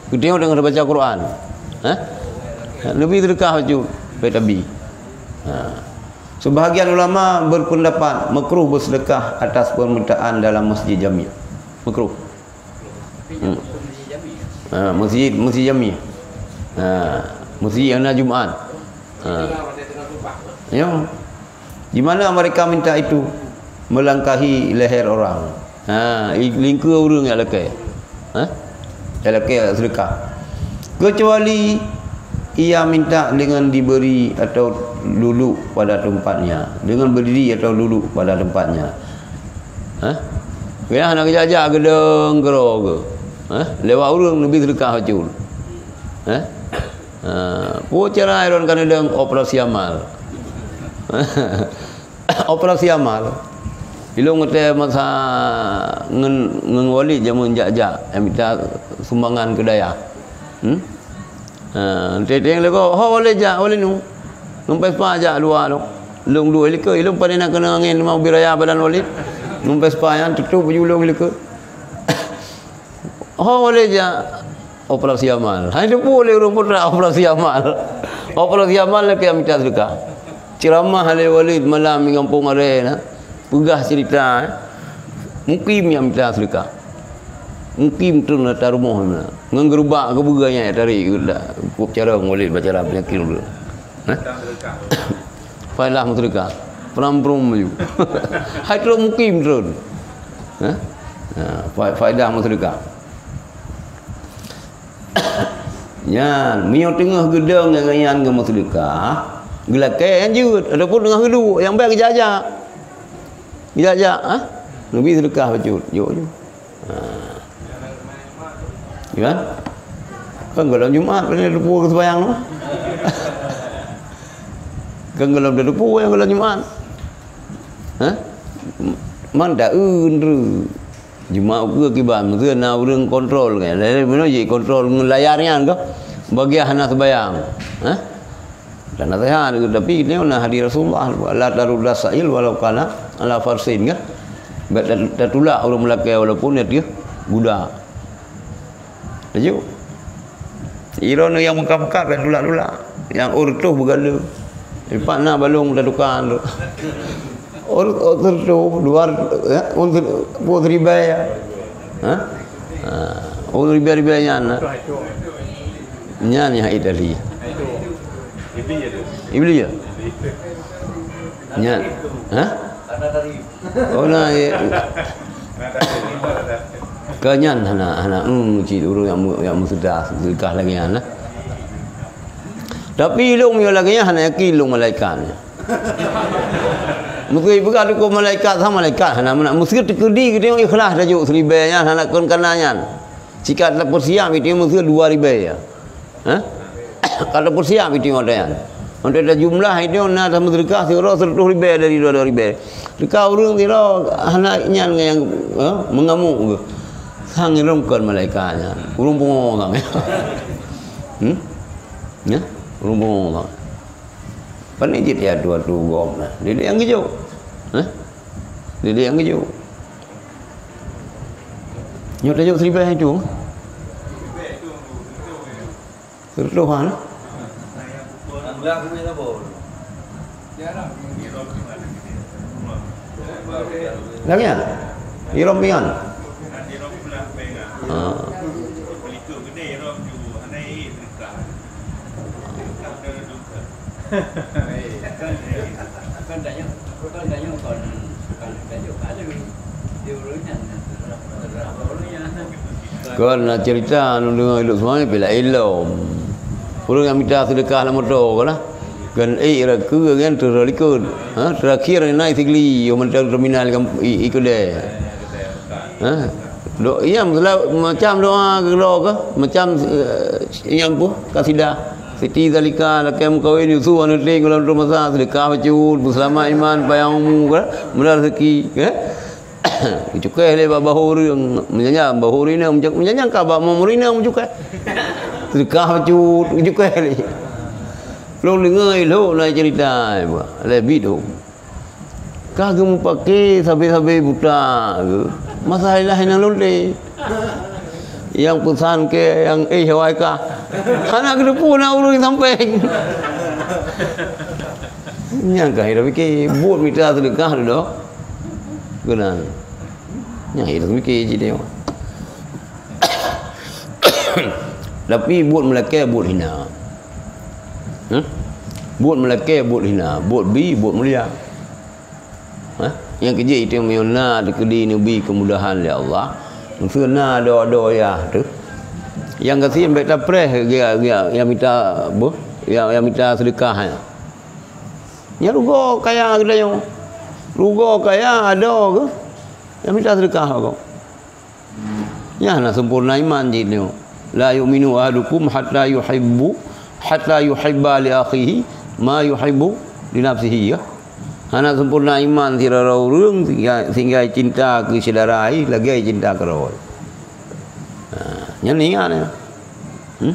Kita dengan baca Quran. Lebih sedekah baju tabi. Sebahagian ulama berpendapat makruh bersedekah atas permintaan dalam masjid jami'. Makruh. Masjid jami'. Masjid yang Jumaat. Ya. Di mana mereka minta itu melangkahi leher orang. Lingkar orang yang lekai. Yang lekai sedekah. Kecuali ia minta dengan diberi atau duduk pada tempatnya, dengan berdiri atau duduk pada tempatnya. Kaya nak kerja gedeng gero ke. Lewat orang lebih sedekah hacul. Cara iron kan ada operasi amal. Operasi amal. Bila ngete masa ngwali jamun jak-jak yang minta sumbangan ke daya. Teteng lego ho boleh jak boleh nu. Numpai pa jak luar tu. Lung dua lika ilung pada nak kena angin mau biraya badan walid. Numpai pa yang tutup bujulung lika. Ho boleh jak operasi amal. Hanya boleh orang putra operasi amal. Operasi amal lagi yang minta sedekah. Ceramah oleh walid malam di kampung are pegah cerita mukim yang minta sedekah. Mukim tu nak rumah mana. Ngerubak ke beganya tarik dah. Kup cara walid baca lah penyakit dulu. Failah sedekah. Peram-peram maju. Hai tu mukim terus. Faedah sedekah. Ya, mio tengah gedang dengan ke sedekah, gelakai anjut, adapun tengah geduk yang baik kejajak. Kejajak, Nabi sedekah bacut. Jok je. Ya kan? Kan kalau Jumaat kena depu ke sembahyang tu. Kan kalau ada depu yang kalau Jumaat. Ha? Man dah undru. Jumaat ke kiban mesti nak urang kontrol kan. Lain mana je kontrol layarnya kan. Bagi hana sembahyang. Ha? Dan nasihat tapi dia nak hadir Rasulullah la darul sa'il walau kana ala farsin kan. Dah tulak orang Melaka walaupun dia budak. Tajuk. Irona yang mengkap-kap dan tulak-tulak. Yang urtuh bergala. Lepas nak balung dah tukar tu. Urtuh luar untuk buat ribai ya. Ha? Ribai nyan. Nyan yang Itali. Iblis ya? Nyan. Ha? Oh nah. Kanyan anak cik urang yang sudah sedekah lagi anak. Tapi ilung yo lagi hana yakin ilung malaikat. Mesti begal ko malaikat sama malaikat hana mesti tekedi kita ikhlas tajuk seribanya hana kon kananyan. Jika tak persiap itu mesti 2000 ya. Ha? Kalau persiap itu ngodayan. Untuk ada jumlah itu nak sama sedekah sira 100,000 dari 2,000. Dekat urang sira hana nyan yang mengamuk. Sang irongkan malaikatnya. Urung pungong tak? Ya? Urung pungong tak? Panijit ya dua-dua gom lah. Dia yang kejo. Dia yang kejo. Nyok tajuk seribai itu. Sertuhan. Lagi ya? Irompian. Kau nak cerita dengar hidup semuanya bila ilmu. Orang yang minta sedekah lah motor lah. Kan raku kan terlikut. Terakhir naik tigli yang mentang terminal ikut dia. Iya macam doa ke macam yang pun kasidah Siti zalika lakem kawin yusu anu ting kalau rumah sah sedekah bacul bersama iman payangmu kan benar rezeki ke cukai le bahur yang menyanyi bahur ini menyanyi ka ba mamurina mencukai sedekah bacul cukai le lo dengar lo nak cerita lebih tu kagak mau pakai sampai buta ke masalah yang lonte yang pesan ke yang hawai ka anak kedepu nak urus sampai nyangka hidup ke buat minta sedekah tu kena nyai hidup ke je dia tapi buat Melaka buat hina buat Melaka buat hina buat bi buat mulia yang kerja itu yang nak dikedi nabi kemudahan ya Allah sena doa ya tu yang kasih minta preh yang minta apa yang minta sedekah nya rugo kaya ada yang rugo kaya ada ke yang minta sedekah kau ya nak sempurna iman je dia la yu'minu ahadukum hatta yuhibba li akhihi ma yuhibbu li nafsihi ya anak sempurna iman sira urang sehingga cinta ke saudara lagi cinta ke rawai. Yang ingat ya.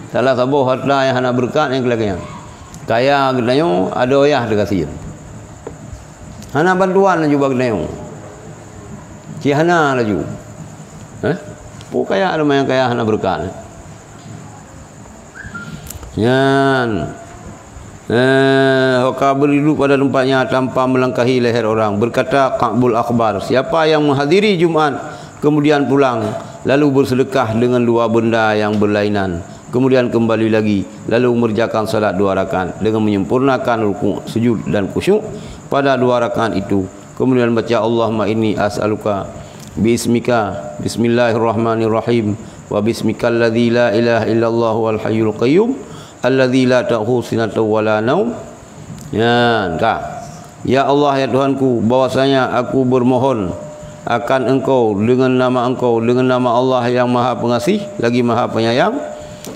Salah satu harta yang hana berkat yang kelakanya. Kaya gedayo ada oyah dikasih. Hana bantuan juga gedayo. Ci hana laju. Kaya ada yang kaya hana berkat. Yan. Hoka berduduk pada tempatnya tanpa melangkahi leher orang. Berkata Ka'bul Akhbar, siapa yang menghadiri Jumat kemudian pulang lalu bersedekah dengan dua benda yang berlainan, kemudian kembali lagi lalu mengerjakan salat 2 rakaat dengan menyempurnakan rukuk, sujud dan khusyuk pada 2 rakaat itu, kemudian baca Allahumma inni as'aluka bismika bismillahirrahmanirrahim wa bismikal ladzi la ilaha illallah wal hayyul qayyum alladzi la ta'khudhuhu sinatun wa la naum. Ya, ya Allah ya Tuhanku, bahwasanya aku bermohon akan engkau dengan nama engkau, dengan nama Allah yang Maha Pengasih lagi Maha Penyayang,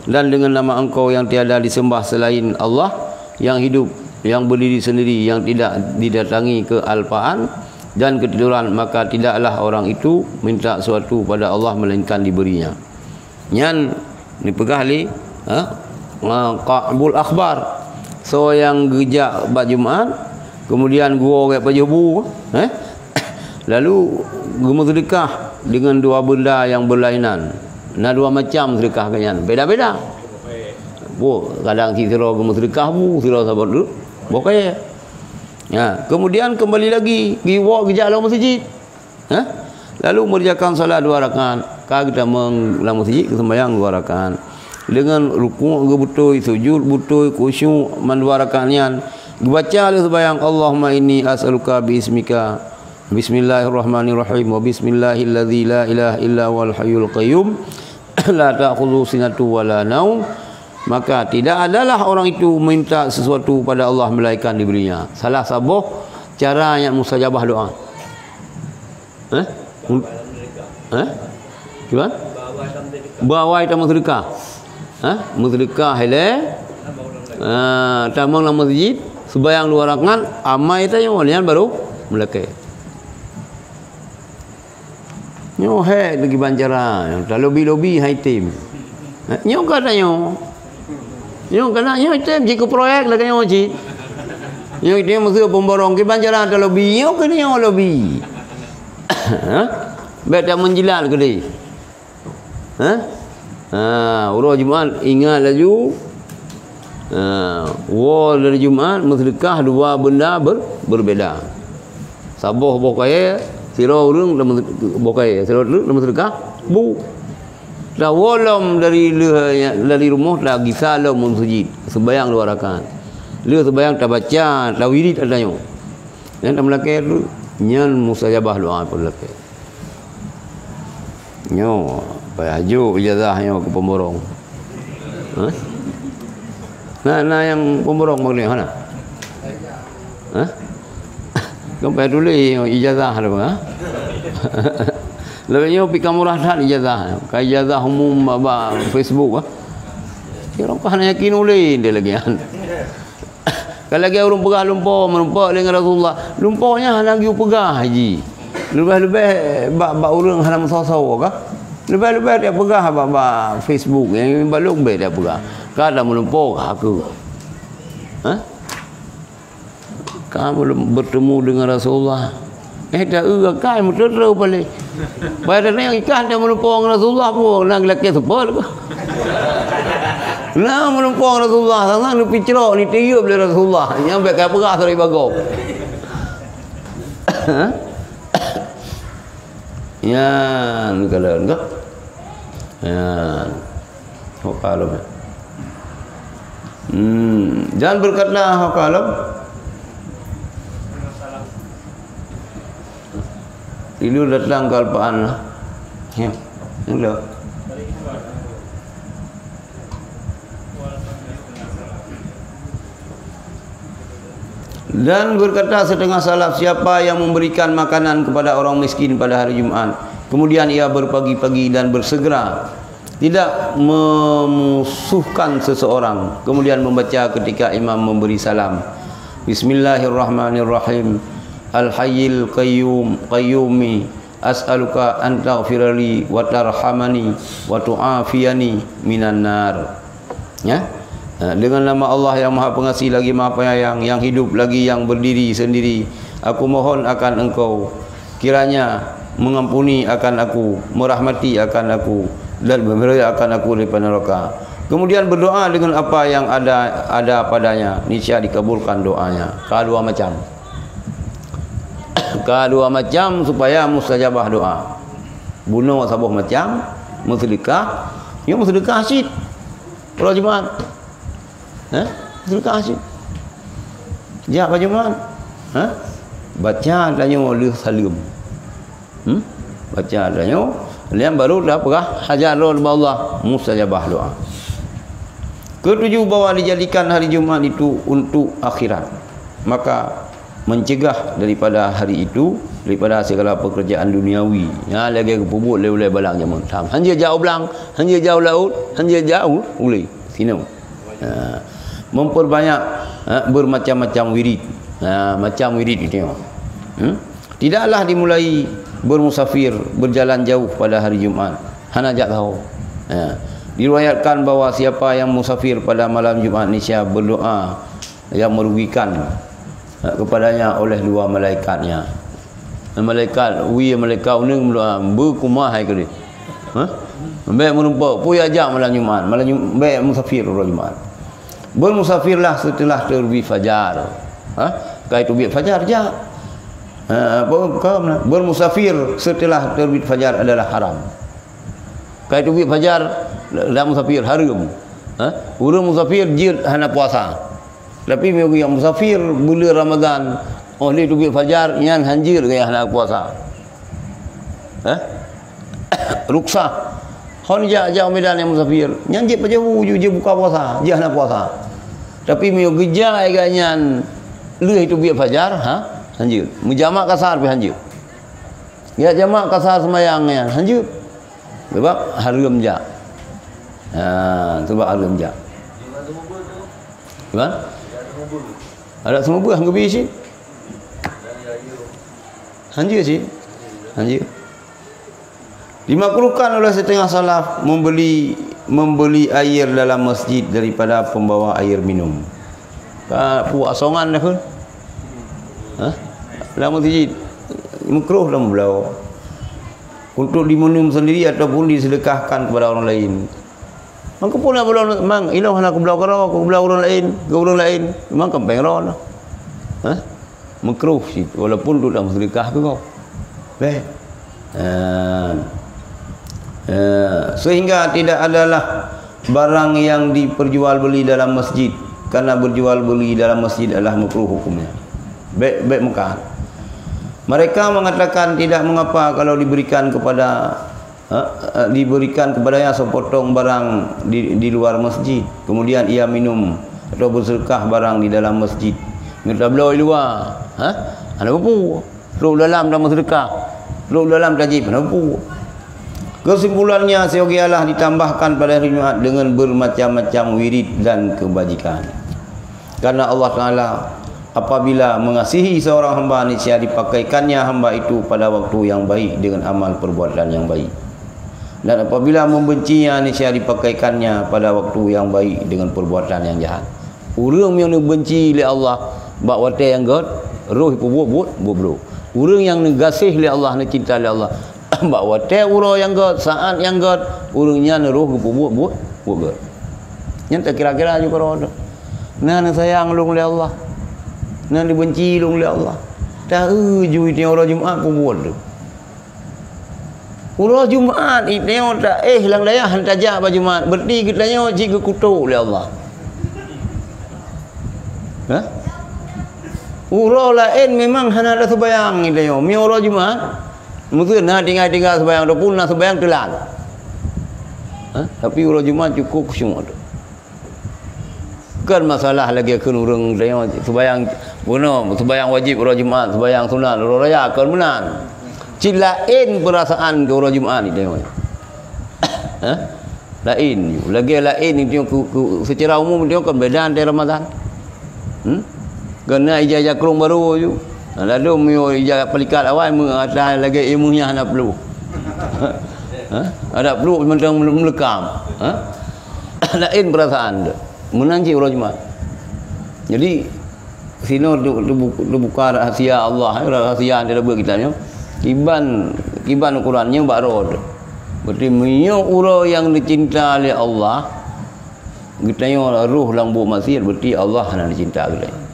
dan dengan nama engkau yang tiada disembah selain Allah, yang hidup, yang berdiri sendiri, yang tidak didatangi kealpaan dan ketiduran, maka tidaklah orang itu minta sesuatu pada Allah melainkan diberinya. Nyan ni pegah li Qabul akhbar. So yang gejak bab Jumaat, kemudian gua orang pajebu lalu gua sedekah dengan dua benda yang berlainan. Nah, dua macam sedekah kanyan. Beda-beda. Bu, kadang sira gua sedekah bu, sira sabar dulu. Bokai. Ya, kemudian kembali lagi pergi walk gejak dalam masjid. Lalu mengerjakan salat 2 rakaat. Kita dalam masjid sembahyang 2 rakaat. Dengan rukuk betul, sujud betul, khusyuk man 2 rakaatnya. Baca le sembahyang Allahumma inni as'aluka bi ismika. Bismillahirrahmanirrahim wa bismillahilladzi la ilaha illa huwal hayyul qayyum la ta'khudhu sinatu wa la naum. Maka tidak adalah orang itu minta sesuatu pada Allah melainkan diberinya. Salah satu cara yang mustajabah doa. Gimana? Bawa itam sedekah. Sedekah hele. Tamang dalam masjid, sembahyang 2 rakaat, amai tanya walian baru melekai. Nyo he lagi bancara, yang lobi-lobi hai tim. Nyo katanya. Nyo kena nyo tim jika proyek lagi nyo ji. Nyo dia mesti pemborong ke bancara ada lobi, nyo kena nyo lobi. Beda menjilat ke dia. Urus Jumaat ingat laju. Wal dari Jumaat sedekah 2 benda berbeda. Saboh bokai, sira urang bokai, sira urang sedekah bu. Dah walam dari rumah lagi salam masjid, sembahyang 2 rakaat. Dia sembahyang tak baca, tak wirid adanya. Dan tak melakai tu nyan mustajabah doa pun lakai. Nyo, baju ijazahnya ke pemborong. Nah yang pemborong mana? Kau payah tulis ijazah ada apa? Lebihnya pergi murah tak ijazah. Kau ijazah umum apa Facebook Kira kau hanya yakin ulin dia lagi kan. Kalau lagi orang pegah lumpur menumpak dengan Rasulullah, lumpurnya lagi pegah haji. Lebih-lebih bab orang halam saw-saw kah? Lebih-lebih dia pegah bab Facebook yang balung be dia pegah. Kadang melumpur aku. Kamu bertemu dengan Rasulullah. Dah kai muter balik. Pada yang ikan dia melumpur dengan Rasulullah pun nak laki sepol ke. Nah melumpur Rasulullah sangat lu picrok ni tiup oleh Rasulullah. Yang baik apa gah dari bagok. Ya, ni kalau enggak. Ya. Kalau jangan berkata kalau itu datang kalpaan lah. Ya, enggak. Dan berkata setengah salaf, siapa yang memberikan makanan kepada orang miskin pada hari Jumaat, kemudian ia berpagi-pagi dan bersegera, tidak memusuhkan seseorang, kemudian membaca ketika imam memberi salam, Bismillahirrahmanirrahim, Al-Hayyil Qayyumi as'aluka an taghfirali wa tarhamani wa tu'afiyani minan nar. Ya, dengan nama Allah yang Maha Pengasih lagi Maha Penyayang, yang hidup lagi yang berdiri sendiri, aku mohon akan engkau kiranya mengampuni akan aku, merahmati akan aku, dan memelihara akan aku dari neraka. Kemudian berdoa dengan apa yang ada padanya, niscaya dikabulkan doanya. Kedua macam. Kedua macam supaya mustajabah doa. Bunuh sabuh macam, bersedekah, yang bersedekah asyid. Kalau Jumaat. Bersedekah asyid. Ya, pada Jumaat. Baca tanya oleh salim. Baca tanya yang baru dah perah hajar Allah mustajabah doa. Ketujuh, bahwa dijadikan hari Jumaat itu untuk akhirat. Maka mencegah daripada hari itu, daripada segala pekerjaan duniawi. Ya, lagi kepubut boleh balang jamun. Hanya jauh belang, hanya jauh laut, hanya jauh boleh. Sino. Memperbanyak bermacam-macam wirid. Macam wirid itu tengok. Tidaklah dimulai bermusafir, berjalan jauh pada hari Jumaat. Hana jak tahu. Diriwayatkan bahawa siapa yang musafir pada malam Jumaat niscaya berdoa yang merugikan kepadanya oleh dua malaikatnya. Malaikat uning berkumah hai ke dia. Baik menumpak pu ajak malam Jumaat, baik musafir malam Jumaat. Bermusafirlah setelah terbit fajar. Kait terbit fajar jak. Bermusafir setelah terbit fajar adalah haram. Kait terbit fajar dalam musafir haram. Orang musafir jid hana puasa. Tapi yang musafir bulan Ramadan oleh terbit fajar yang hanjir gaya hana puasa. Ruksah. Hon jak medan yang musafir. Yang jid jauh je buka puasa, je hana puasa. Tapi mio gejai ganyan leh itu biar fajar, hanjir. Mujamak kasar pi hanjir. Ya jamak kasar semayangnya hanjir. Sebab haram jak. Sebab haram jak. Gimana? Ada semua buah ngebi sih. Hanjir sih. Hanjir. Dimakruhkan oleh setengah salaf membeli air dalam masjid daripada pembawa air minum. Puak songan dah kan? Dalam masjid makruh dalam belau. Untuk diminum sendiri ataupun disedekahkan kepada orang lain. Maka pun nak belau mang ilau nak belau karo aku belau orang lain, ke orang lain. Memang kempeng ron. Makruh sih walaupun tu dalam sedekah ke kau. Baik. Sehingga tidak adalah barang yang diperjualbeli dalam masjid, karena berjual beli dalam masjid adalah makruh hukumnya. Baik Mekah. Mereka mengatakan tidak mengapa kalau diberikan kepadanya sepotong barang di luar masjid, kemudian ia minum atau bersedekah barang di dalam masjid. Minta belau di luar, ada apa? Lu dalam sedekah, lu dalam tajib, ada apa? Kesimpulannya seogialah ditambahkan pada hari Jumaat dengan bermacam-macam wirid dan kebajikan. Karena Allah Ta'ala apabila mengasihi seorang hamba niscaya dipakaikannya hamba itu pada waktu yang baik dengan amal perbuatan yang baik. Dan apabila membencinya niscaya dipakaikannya pada waktu yang baik dengan perbuatan yang jahat. Orang yang benci oleh Allah bak wate yang god roh buat orang yang negasih oleh Allah, nak cinta oleh Allah bahawa uro yang god saat yang god urungnya neruh buat god yang tak kira-kira juga roda nah sayang lu oleh Allah nah dibenci lu oleh Allah tahu ju itu orang Jumaat pun buat tu orang Jumaat itu tak lang daya hantajak pada Jumaat berarti kita nyo jika kutuk oleh Allah urang lain memang hana ada sembahyang itu mi orang Jumaat mungkin nak tinggal sembahyang ataupun nak sembahyang telan. Tapi orang Jumaat cukup semua tu. Kan masalah lagi kan orang sembahyang sembahyang wajib orang Jumaat, sembahyang sunat orang raya kan benar. Cilain perasaan ke orang Jumaat ni tengok. Lain lagi lain itu secara umum dia kan beda dari Ramadan. Kena ijazah kerung baru je. Lalu mio ijazah pelikat awal ada lagi ilmunya hana perlu. Ada perlu mentang melekam. Lain perasaan dia. Menanji orang Jumaat. Jadi sino buka rahasia Allah, rahasia dia buat kita ni. Kiban Qurannya barod. Berarti mio uro yang dicinta oleh Allah. Kita roh lambu masir berarti Allah hana dicinta kita.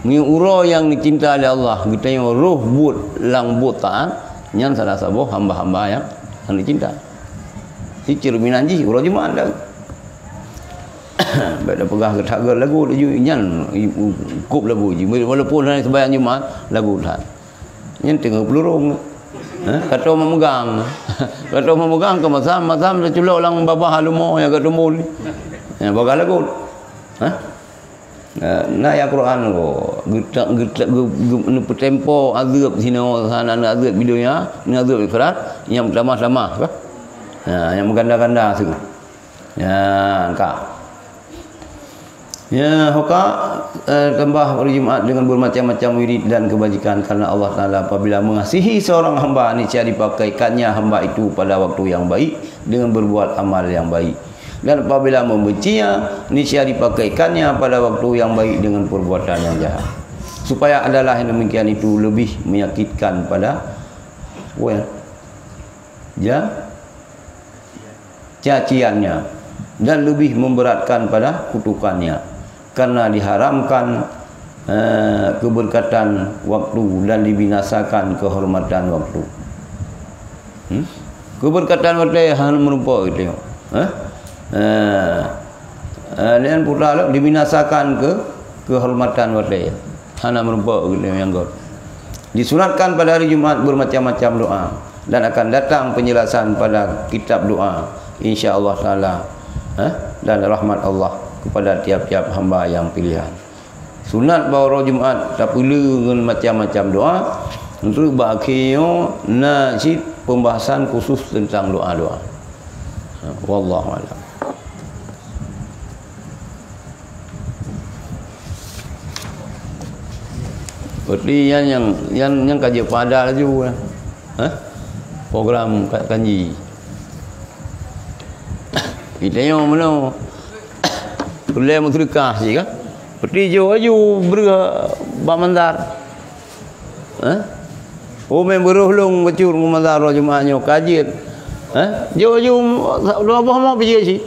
Uro yang dicinta oleh Allah kita yang roh but lang but taat nyan salah sabo hamba-hamba yang dicinta si cerminan ji uro Jumaat dah baik dah pegah ke tagar lagu ju nyan kup lagu ji walaupun hari sembahyang Jumaat lagu taat nyan tengah pelurung kata memegang kata memegang ke masam dah culok lang babah halumo yang ketemu ni bagai lagu Nak ya Quran ko getak tempo azab sino sana azab videonya ni azab ikrar yang lama-lama apa yang berganda-ganda tu ya angka ya hoka tambah hari Jumaat dengan bermacam-macam wirid dan kebajikan karena Allah Taala apabila mengasihi seorang hamba niscaya dipakaikannya hamba itu pada waktu yang baik dengan berbuat amal yang baik. Dan apabila membencinya niscaya dipakaikannya pada waktu yang baik dengan perbuatan yang jahat. Supaya adalah yang demikian itu lebih menyakitkan pada caciannya dan lebih memberatkan pada kutukannya karena diharamkan keberkatan waktu dan dibinasakan kehormatan waktu. Keberkatan waktu hanya merupakan itu. Dan pula dibinasakan kehormatan waktu hanya merupakan itu yang god. Disunatkan pada hari Jumaat bermacam-macam doa dan akan datang penjelasan pada kitab doa insya-Allah taala dan rahmat Allah kepada tiap-tiap hamba yang pilihan. Sunat bahawa Jumaat tak perlu dengan macam-macam doa untuk bahagiannya najib pembahasan khusus tentang doa-doa. Wallahu a'lam. Seperti yang kaji pada juga, program kanji. Kita yang mana boleh musyrikah sih kan? Seperti jo bermandar. Memberuhlung bacur mandar Jumaatnya kaji. Jo apa mau pergi sih?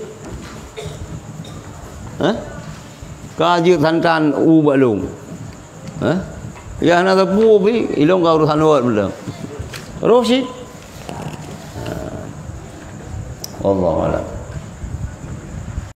Kaji santan balung. Ya nak tapu bi ilong kau urusan awak belum. Terus sih. Allah Allah.